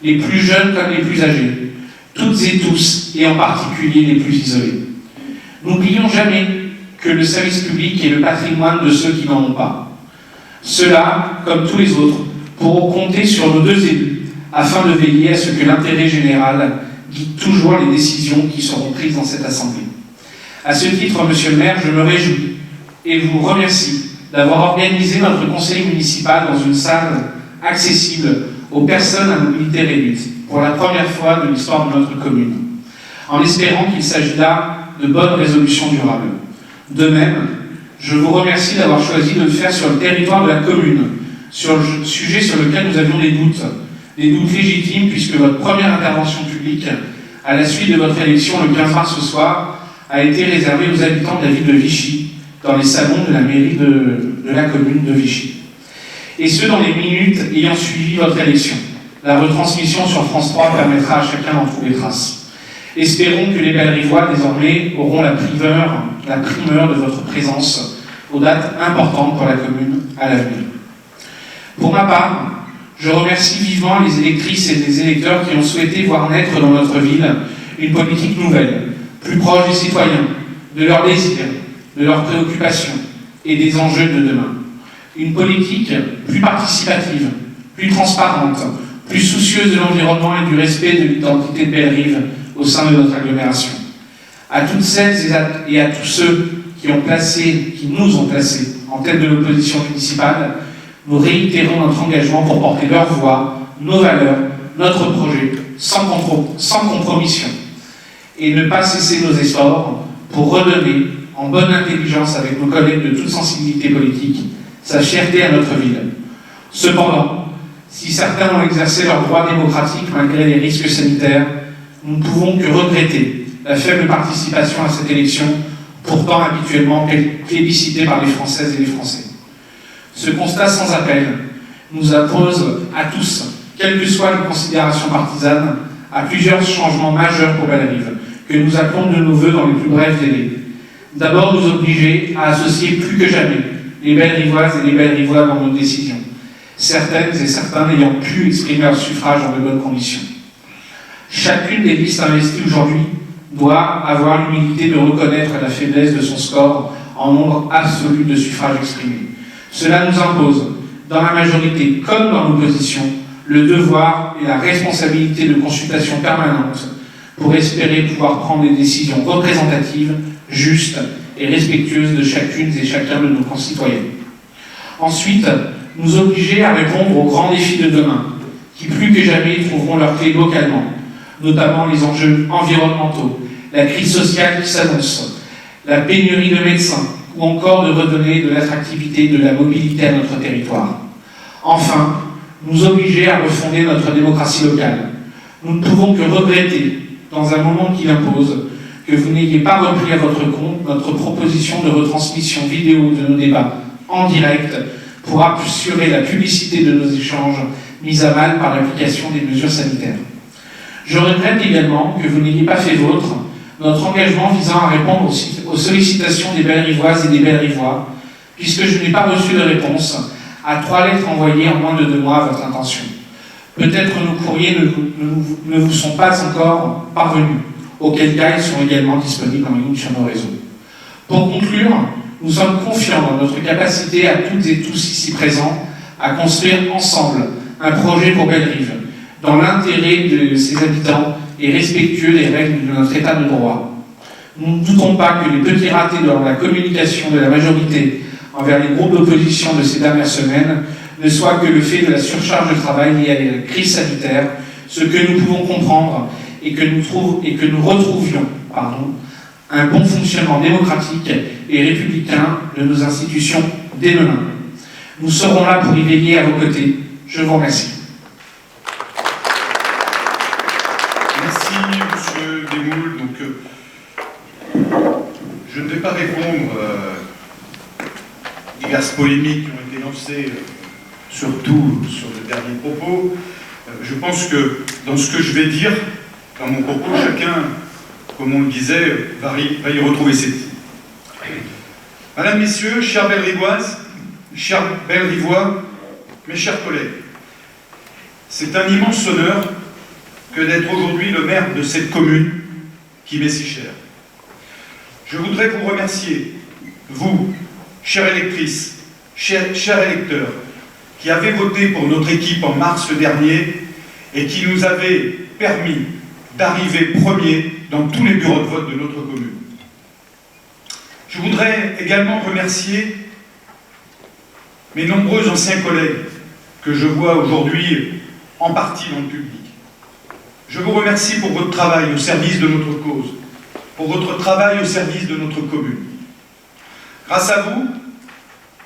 les plus jeunes comme les plus âgés, toutes et tous, et en particulier les plus isolés. N'oublions jamais que le service public est le patrimoine de ceux qui n'en ont pas. Ceux-là, comme tous les autres, pourront compter sur nos 2 élus afin de veiller à ce que l'intérêt général guide toujours les décisions qui seront prises dans cette Assemblée. À ce titre, monsieur le maire, je me réjouis et vous remercie d'avoir organisé notre conseil municipal dans une salle accessible aux personnes à mobilité réduite, pour la première fois de l'histoire de notre commune, en espérant qu'il s'agit là de bonnes résolutions durables. De même, je vous remercie d'avoir choisi de le faire sur le territoire de la commune, sur le sujet sur lequel nous avions des doutes légitimes, puisque votre première intervention publique, à la suite de votre élection le 15 mars au soir, a été réservée aux habitants de la ville de Vichy, dans les salons de la mairie de la commune de Vichy. Et ce, dans les minutes ayant suivi votre élection. La retransmission sur France 3 permettra à chacun d'en trouver trace. Espérons que les Bellerivois, désormais, auront la primeur de votre présence aux dates importantes pour la commune à l'avenir. Pour ma part, je remercie vivement les électrices et les électeurs qui ont souhaité voir naître dans notre ville une politique nouvelle, plus proche des citoyens, de leurs désirs, de leurs préoccupations et des enjeux de demain. Une politique plus participative, plus transparente, plus soucieuse de l'environnement et du respect de l'identité de Bellerive au sein de notre agglomération. À toutes celles et à tous ceux qui nous ont placés en tête de l'opposition municipale, nous réitérons notre engagement pour porter leur voix, nos valeurs, notre projet, sans compromission, et ne pas cesser nos efforts pour redonner, en bonne intelligence avec nos collègues de toute sensibilité politique, sa fierté à notre ville. Cependant, si certains ont exercé leur droit démocratique malgré les risques sanitaires, nous ne pouvons que regretter la faible participation à cette élection, pourtant habituellement plébiscitée par les Françaises et les Français. Ce constat sans appel nous impose à tous, quelles que soient les considérations partisanes, à plusieurs changements majeurs pour Bellerive, que nous appelons de nos vœux dans les plus brefs délais. D'abord, nous obliger à associer plus que jamais les Bellerivoises et les Bellerivois dans nos décisions, certaines et certains n'ayant pu exprimer leur suffrage dans de bonnes conditions. Chacune des listes investies aujourd'hui doit avoir l'humilité de reconnaître la faiblesse de son score en nombre absolu de suffrages exprimés. Cela nous impose, dans la majorité comme dans l'opposition, le devoir et la responsabilité de consultation permanente pour espérer pouvoir prendre des décisions représentatives, justes et respectueuse de chacune et chacun de nos concitoyens. Ensuite, nous obliger à répondre aux grands défis de demain, qui plus que jamais trouveront leur clé localement, notamment les enjeux environnementaux, la crise sociale qui s'annonce, la pénurie de médecins, ou encore de redonner de l'attractivité de la mobilité à notre territoire. Enfin, nous obliger à refonder notre démocratie locale. Nous ne pouvons que regretter, dans un moment qui l'impose, que vous n'ayez pas repris à votre compte notre proposition de retransmission vidéo de nos débats en direct pour assurer la publicité de nos échanges mise à mal par l'application des mesures sanitaires. Je regrette également que vous n'ayez pas fait vôtre notre engagement visant à répondre aux sollicitations des Bellerivoises et des Bellerivois, puisque je n'ai pas reçu de réponse à 3 lettres envoyées en moins de 2 mois à votre intention. Peut-être nos courriers ne vous sont pas encore parvenus, auquel cas ils sont également disponibles en ligne sur nos réseaux. Pour conclure, nous sommes confiants dans notre capacité à toutes et tous ici présents à construire ensemble un projet pour Bellerive, dans l'intérêt de ses habitants et respectueux des règles de notre état de droit. Nous ne doutons pas que les petits ratés dans la communication de la majorité envers les groupes d'opposition de ces dernières semaines ne soient que le fait de la surcharge de travail liée à la crise sanitaire, ce que nous pouvons comprendre et que nous retrouvions un bon fonctionnement démocratique et républicain de nos institutions dès demain. Nous serons là pour y veiller à vos côtés. Je vous remercie. Merci, monsieur Desmoules. Je ne vais pas répondre aux diverses polémiques qui ont été lancées, surtout sur le dernier propos. Je pense que dans ce que je vais dire, dans mon propos, chacun, comme on le disait, va y retrouver ses titres. Madame, Messieurs, chères Bellerivoises, chers Bellerivois, mes chers collègues, c'est un immense honneur que d'être aujourd'hui le maire de cette commune qui m'est si chère. Je voudrais vous remercier, vous, chères électrices, chers électeurs, qui avez voté pour notre équipe en mars dernier et qui nous avez permis d'arriver premier dans tous les bureaux de vote de notre commune. Je voudrais également remercier mes nombreux anciens collègues que je vois aujourd'hui en partie dans le public. Je vous remercie pour votre travail au service de notre cause, pour votre travail au service de notre commune. Grâce à vous,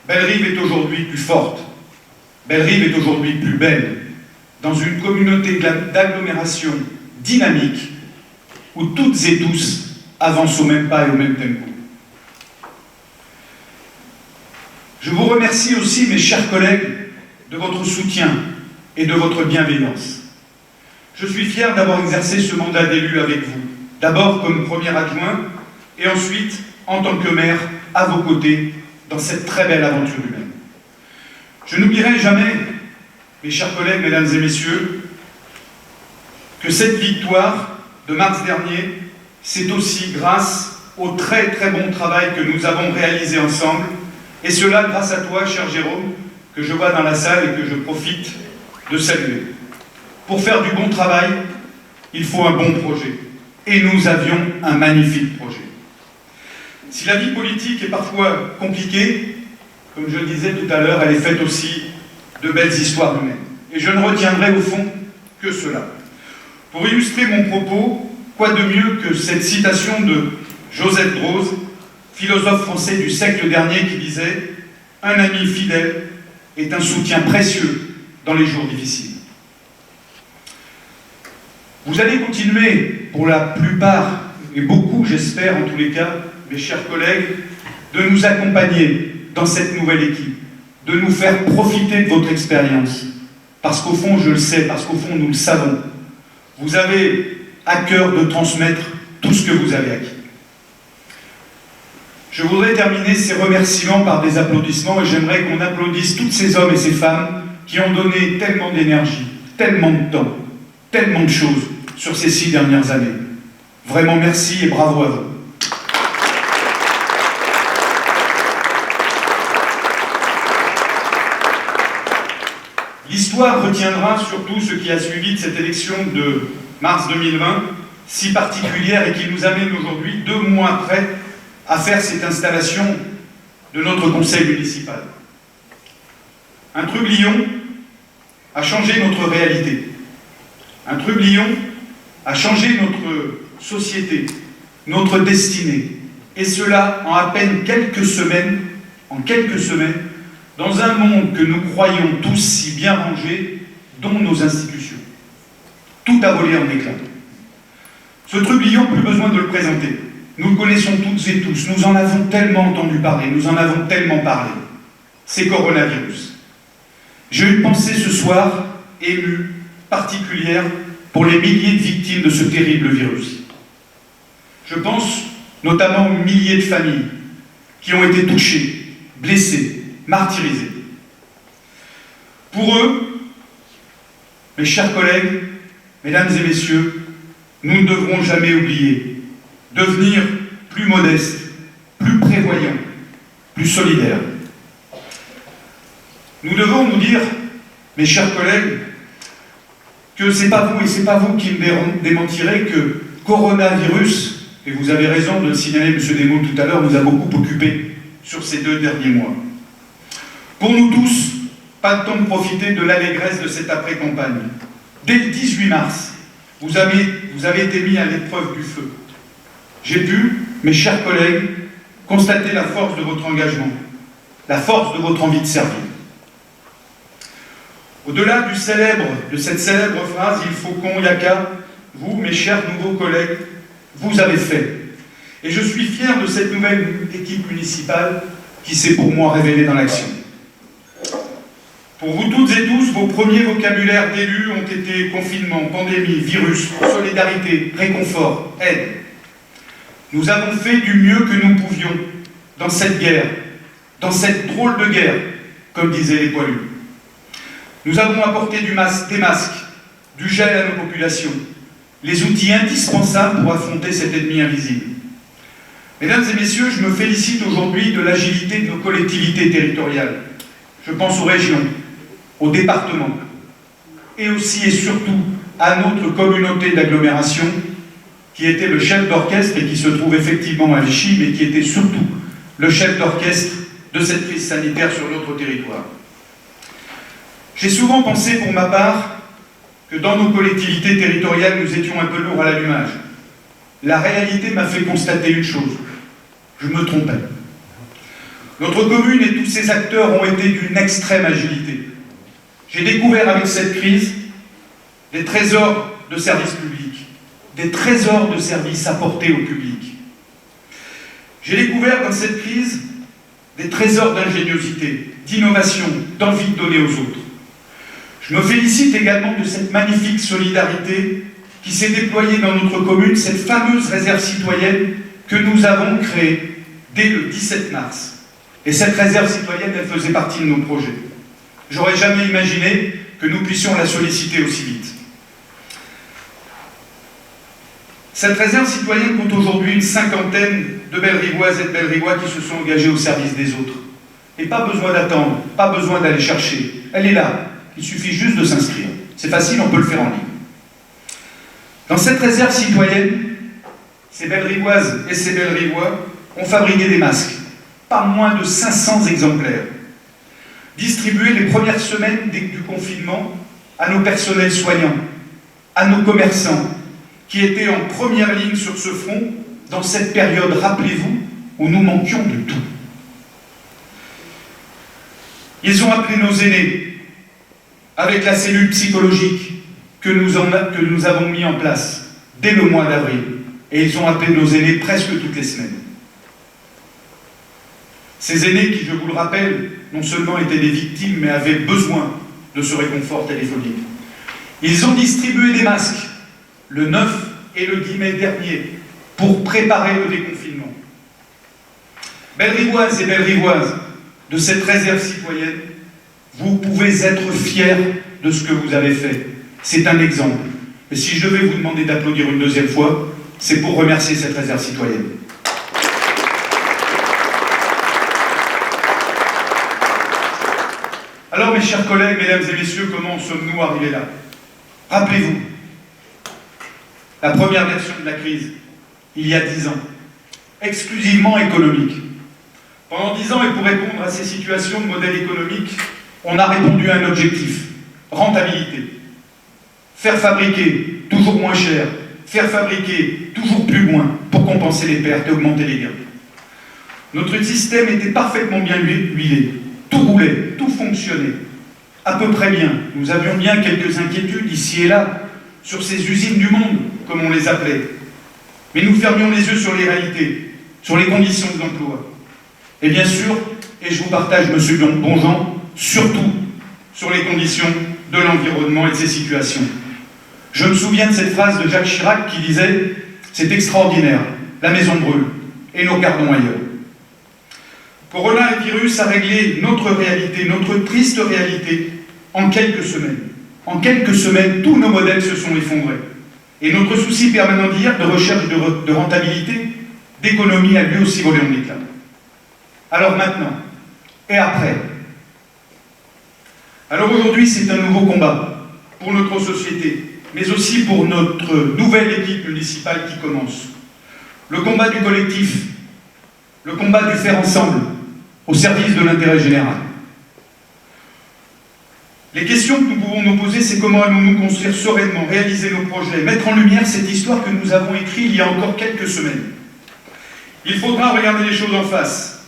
Bellerive est aujourd'hui plus forte, Bellerive est aujourd'hui plus belle, dans une communauté d'agglomération dynamique où toutes et tous avancent au même pas et au même tempo. Je vous remercie aussi, mes chers collègues, de votre soutien et de votre bienveillance. Je suis fier d'avoir exercé ce mandat d'élu avec vous, d'abord comme premier adjoint et ensuite en tant que maire à vos côtés dans cette très belle aventure humaine. Je n'oublierai jamais, mes chers collègues, mesdames et messieurs, que cette victoire de mars dernier, c'est aussi grâce au très très bon travail que nous avons réalisé ensemble, et cela grâce à toi, cher Jérôme, que je vois dans la salle et que je profite de saluer. Pour faire du bon travail, il faut un bon projet. Et nous avions un magnifique projet. Si la vie politique est parfois compliquée, comme je le disais tout à l'heure, elle est faite aussi de belles histoires humaines. Et je ne retiendrai au fond que cela. Pour illustrer mon propos, quoi de mieux que cette citation de Joseph Broz, philosophe français du siècle dernier, qui disait « Un ami fidèle est un soutien précieux dans les jours difficiles ». Vous allez continuer, pour la plupart, et beaucoup j'espère en tous les cas, mes chers collègues, de nous accompagner dans cette nouvelle équipe, de nous faire profiter de votre expérience. Parce qu'au fond, je le sais, parce qu'au fond, nous le savons, vous avez à cœur de transmettre tout ce que vous avez acquis. Je voudrais terminer ces remerciements par des applaudissements et j'aimerais qu'on applaudisse tous ces hommes et ces femmes qui ont donné tellement d'énergie, tellement de temps, tellement de choses sur ces 6 dernières années. Vraiment merci et bravo à vous. L'histoire retiendra surtout ce qui a suivi de cette élection de mars 2020, si particulière et qui nous amène aujourd'hui, 2 mois après, à faire cette installation de notre conseil municipal. Un trublion a changé notre réalité. Un trublion a changé notre société, notre destinée. Et cela en à peine quelques semaines, dans un monde que nous croyons tous si bien rangé, dont nos institutions. Tout a volé en éclats. Ce trublion, plus besoin de le présenter. Nous le connaissons toutes et tous, nous en avons tellement entendu parler, nous en avons tellement parlé. C'est coronavirus. J'ai une pensée ce soir, émue, particulière, pour les milliers de victimes de ce terrible virus. Je pense notamment aux milliers de familles qui ont été touchées, blessées, martyrisées. Pour eux, mes chers collègues, mesdames et messieurs, nous ne devrons jamais oublier, devenir plus modestes, plus prévoyants, plus solidaires. Nous devons nous dire, mes chers collègues, que c'est pas vous et c'est pas vous qui me démentirez que coronavirus, et vous avez raison de le signaler, M. Desmoules, tout à l'heure, nous a beaucoup occupés sur ces 2 derniers mois. Pour nous tous, pas le temps de profiter de l'allégresse de cette après-campagne. Dès le 18 mars, vous avez été mis à l'épreuve du feu. J'ai pu, mes chers collègues, constater la force de votre engagement, la force de votre envie de servir. Au-delà de cette célèbre phrase « Il faut qu'on y a qu'à », vous, mes chers nouveaux collègues, vous avez fait. Et je suis fier de cette nouvelle équipe municipale qui s'est pour moi révélée dans l'action. Pour vous toutes et tous, vos premiers vocabulaires d'élus ont été confinement, pandémie, virus, solidarité, réconfort, aide. Nous avons fait du mieux que nous pouvions dans cette guerre, dans cette drôle de guerre, comme disaient les poilus. Nous avons apporté des masques, du gel à nos populations, les outils indispensables pour affronter cet ennemi invisible. Mesdames et messieurs, je me félicite aujourd'hui de l'agilité de nos collectivités territoriales. Je pense aux régions, aux départements, et aussi et surtout à notre communauté d'agglomération, qui était le chef d'orchestre et qui se trouve effectivement à Vichy, mais qui était surtout le chef d'orchestre de cette crise sanitaire sur notre territoire. J'ai souvent pensé pour ma part que dans nos collectivités territoriales, nous étions un peu lourds à l'allumage. La réalité m'a fait constater une chose, je me trompais. Notre commune et tous ses acteurs ont été d'une extrême agilité. J'ai découvert avec cette crise des trésors de services publics, des trésors de services apportés au public. J'ai découvert dans cette crise des trésors d'ingéniosité, d'innovation, d'envie de donner aux autres. Je me félicite également de cette magnifique solidarité qui s'est déployée dans notre commune, cette fameuse réserve citoyenne que nous avons créée dès le 17 mars. Et cette réserve citoyenne, elle faisait partie de nos projets. J'aurais jamais imaginé que nous puissions la solliciter aussi vite. Cette réserve citoyenne compte aujourd'hui une 50aine de Bellerivoises et de Bellerivois qui se sont engagés au service des autres. Et pas besoin d'attendre, pas besoin d'aller chercher. Elle est là. Il suffit juste de s'inscrire. C'est facile, on peut le faire en ligne. Dans cette réserve citoyenne, ces Bellerivoises et ces Bellerivois ont fabriqué des masques. Pas moins de 500 exemplaires. Distribués les premières semaines du confinement à nos personnels soignants, à nos commerçants, qui étaient en première ligne sur ce front dans cette période, rappelez-vous, où nous manquions de tout. Ils ont appelé nos aînés, avec la cellule psychologique que nous avons mis en place dès le mois d'avril, et ils ont appelé nos aînés presque toutes les semaines. Ces aînés qui, je vous le rappelle, non seulement étaient des victimes, mais avaient besoin de ce réconfort téléphonique. Ils ont distribué des masques le 9 et le 10 mai dernier pour préparer le déconfinement. Bellerivoises et Bellerivoises de cette réserve citoyenne, vous pouvez être fiers de ce que vous avez fait. C'est un exemple. Mais si je devais vous demander d'applaudir une deuxième fois, c'est pour remercier cette réserve citoyenne. Alors, mes chers collègues, mesdames et messieurs, comment sommes-nous arrivés là? Rappelez-vous, la première version de la crise, il y a 10 ans, exclusivement économique. Pendant 10 ans, et pour répondre à ces situations de modèle économique, on a répondu à un objectif, rentabilité. Faire fabriquer toujours moins cher, faire fabriquer toujours plus loin pour compenser les pertes et augmenter les gains. Notre système était parfaitement bien huilé, tout roulait, tout fonctionnait, à peu près bien. Nous avions bien quelques inquiétudes ici et là sur ces usines du monde, comme on les appelait. Mais nous fermions les yeux sur les réalités, sur les conditions de l'emploi. Et bien sûr, et je vous partage, monsieur Bonjean, surtout sur les conditions de l'environnement et de ces situations. Je me souviens de cette phrase de Jacques Chirac qui disait « C'est extraordinaire, la maison brûle, et nos gardons ailleurs ». Coronavirus a réglé notre réalité, notre triste réalité, en quelques semaines. En quelques semaines, tous nos modèles se sont effondrés. Et notre souci permanent d'hier, de recherche de rentabilité, d'économie, a lui aussi volé en éclats. Alors maintenant, et après? Alors aujourd'hui, c'est un nouveau combat pour notre société, mais aussi pour notre nouvelle équipe municipale qui commence. Le combat du collectif, le combat du faire ensemble, au service de l'intérêt général. Les questions que nous pouvons nous poser, c'est comment allons-nous construire sereinement, réaliser nos projets, mettre en lumière cette histoire que nous avons écrite il y a encore quelques semaines. Il faudra regarder les choses en face.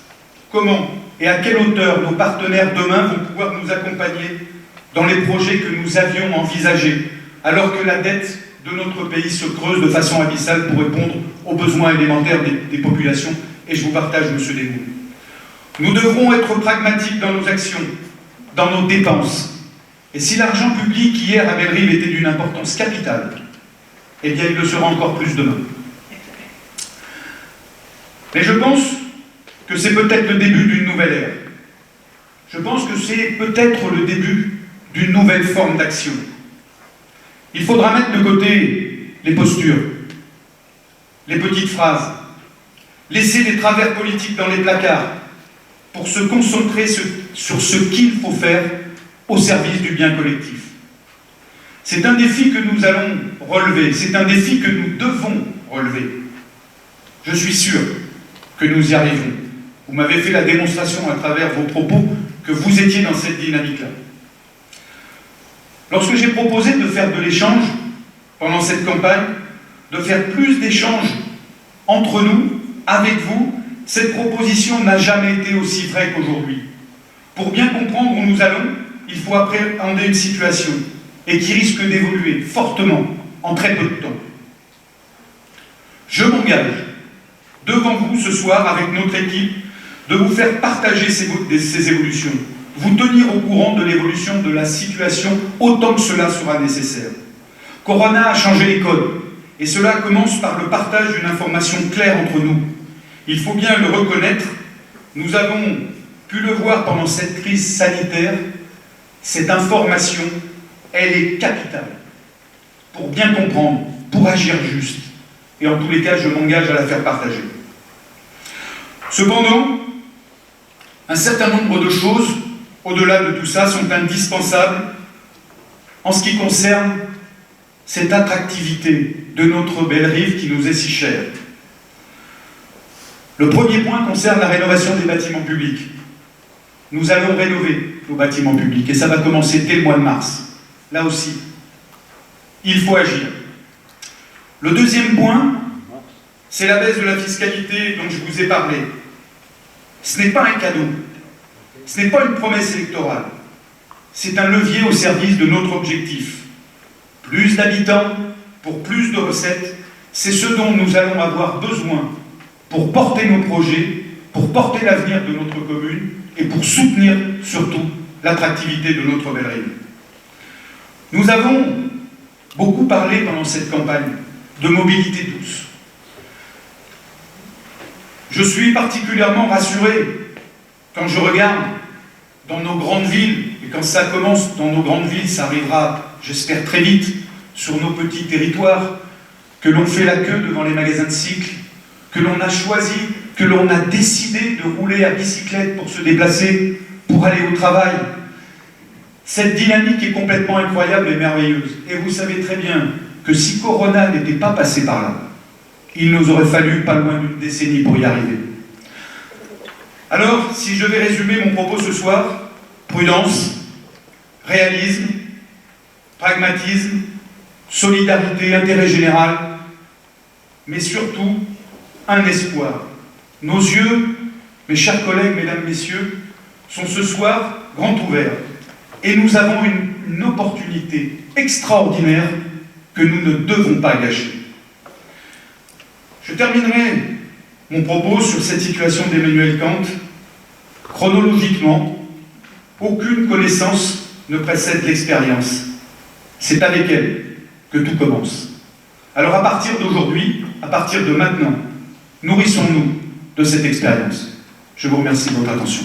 Comment et à quelle hauteur nos partenaires demain vont pouvoir nous accompagner dans les projets que nous avions envisagés, alors que la dette de notre pays se creuse de façon abyssale pour répondre aux besoins élémentaires des populations. Et je vous partage, monsieur Desmoules. Nous devrons être pragmatiques dans nos actions, dans nos dépenses. Et si l'argent public hier à Bellerive était d'une importance capitale, eh bien il le sera encore plus demain. Mais je pense que c'est peut-être le début d'une nouvelle ère. Je pense que c'est peut-être le début d'une nouvelle forme d'action. Il faudra mettre de côté les postures, les petites phrases, laisser les travers politiques dans les placards, pour se concentrer sur ce qu'il faut faire au service du bien collectif. C'est un défi que nous allons relever, c'est un défi que nous devons relever. Je suis sûr que nous y arriverons. Vous m'avez fait la démonstration à travers vos propos que vous étiez dans cette dynamique-là. Lorsque j'ai proposé de faire de l'échange pendant cette campagne, de faire plus d'échanges entre nous, avec vous, cette proposition n'a jamais été aussi vraie qu'aujourd'hui. Pour bien comprendre où nous allons, il faut appréhender une situation et qui risque d'évoluer fortement en très peu de temps. Je m'engage devant vous ce soir avec notre équipe de vous faire partager ces évolutions, vous tenir au courant de l'évolution de la situation autant que cela sera nécessaire. Corona a changé les codes et cela commence par le partage d'une information claire entre nous. Il faut bien le reconnaître, nous avons pu le voir pendant cette crise sanitaire, cette information, elle est capitale pour bien comprendre, pour agir juste. Et en tous les cas, je m'engage à la faire partager. Cependant, un certain nombre de choses, au-delà de tout ça, sont indispensables en ce qui concerne cette attractivité de notre Bellerive qui nous est si chère. Le premier point concerne la rénovation des bâtiments publics. Nous allons rénover nos bâtiments publics et ça va commencer dès le mois de mars. Là aussi, il faut agir. Le deuxième point, c'est la baisse de la fiscalité dont je vous ai parlé. Ce n'est pas un cadeau, ce n'est pas une promesse électorale, c'est un levier au service de notre objectif. Plus d'habitants pour plus de recettes, c'est ce dont nous allons avoir besoin pour porter nos projets, pour porter l'avenir de notre commune et pour soutenir surtout l'attractivité de notre Bellerive. Nous avons beaucoup parlé pendant cette campagne de mobilité douce. Je suis particulièrement rassuré quand je regarde dans nos grandes villes, et quand ça commence dans nos grandes villes, ça arrivera, j'espère, très vite, sur nos petits territoires, que l'on fait la queue devant les magasins de cycles, que l'on a choisi, que l'on a décidé de rouler à bicyclette pour se déplacer, pour aller au travail. Cette dynamique est complètement incroyable et merveilleuse. Et vous savez très bien que si Corona n'était pas passé par là, Il nous aurait fallu pas loin d'une décennie pour y arriver. Alors, si je vais résumer mon propos ce soir, prudence, réalisme, pragmatisme, solidarité, intérêt général, mais surtout un espoir. Nos yeux, mes chers collègues, mesdames, messieurs, sont ce soir grands ouverts et nous avons une opportunité extraordinaire que nous ne devons pas gâcher. Je terminerai mon propos sur cette situation d'Emmanuel Kant. Chronologiquement, aucune connaissance ne précède l'expérience. C'est avec elle que tout commence. Alors à partir d'aujourd'hui, à partir de maintenant, nourrissons-nous de cette expérience. Je vous remercie de votre attention.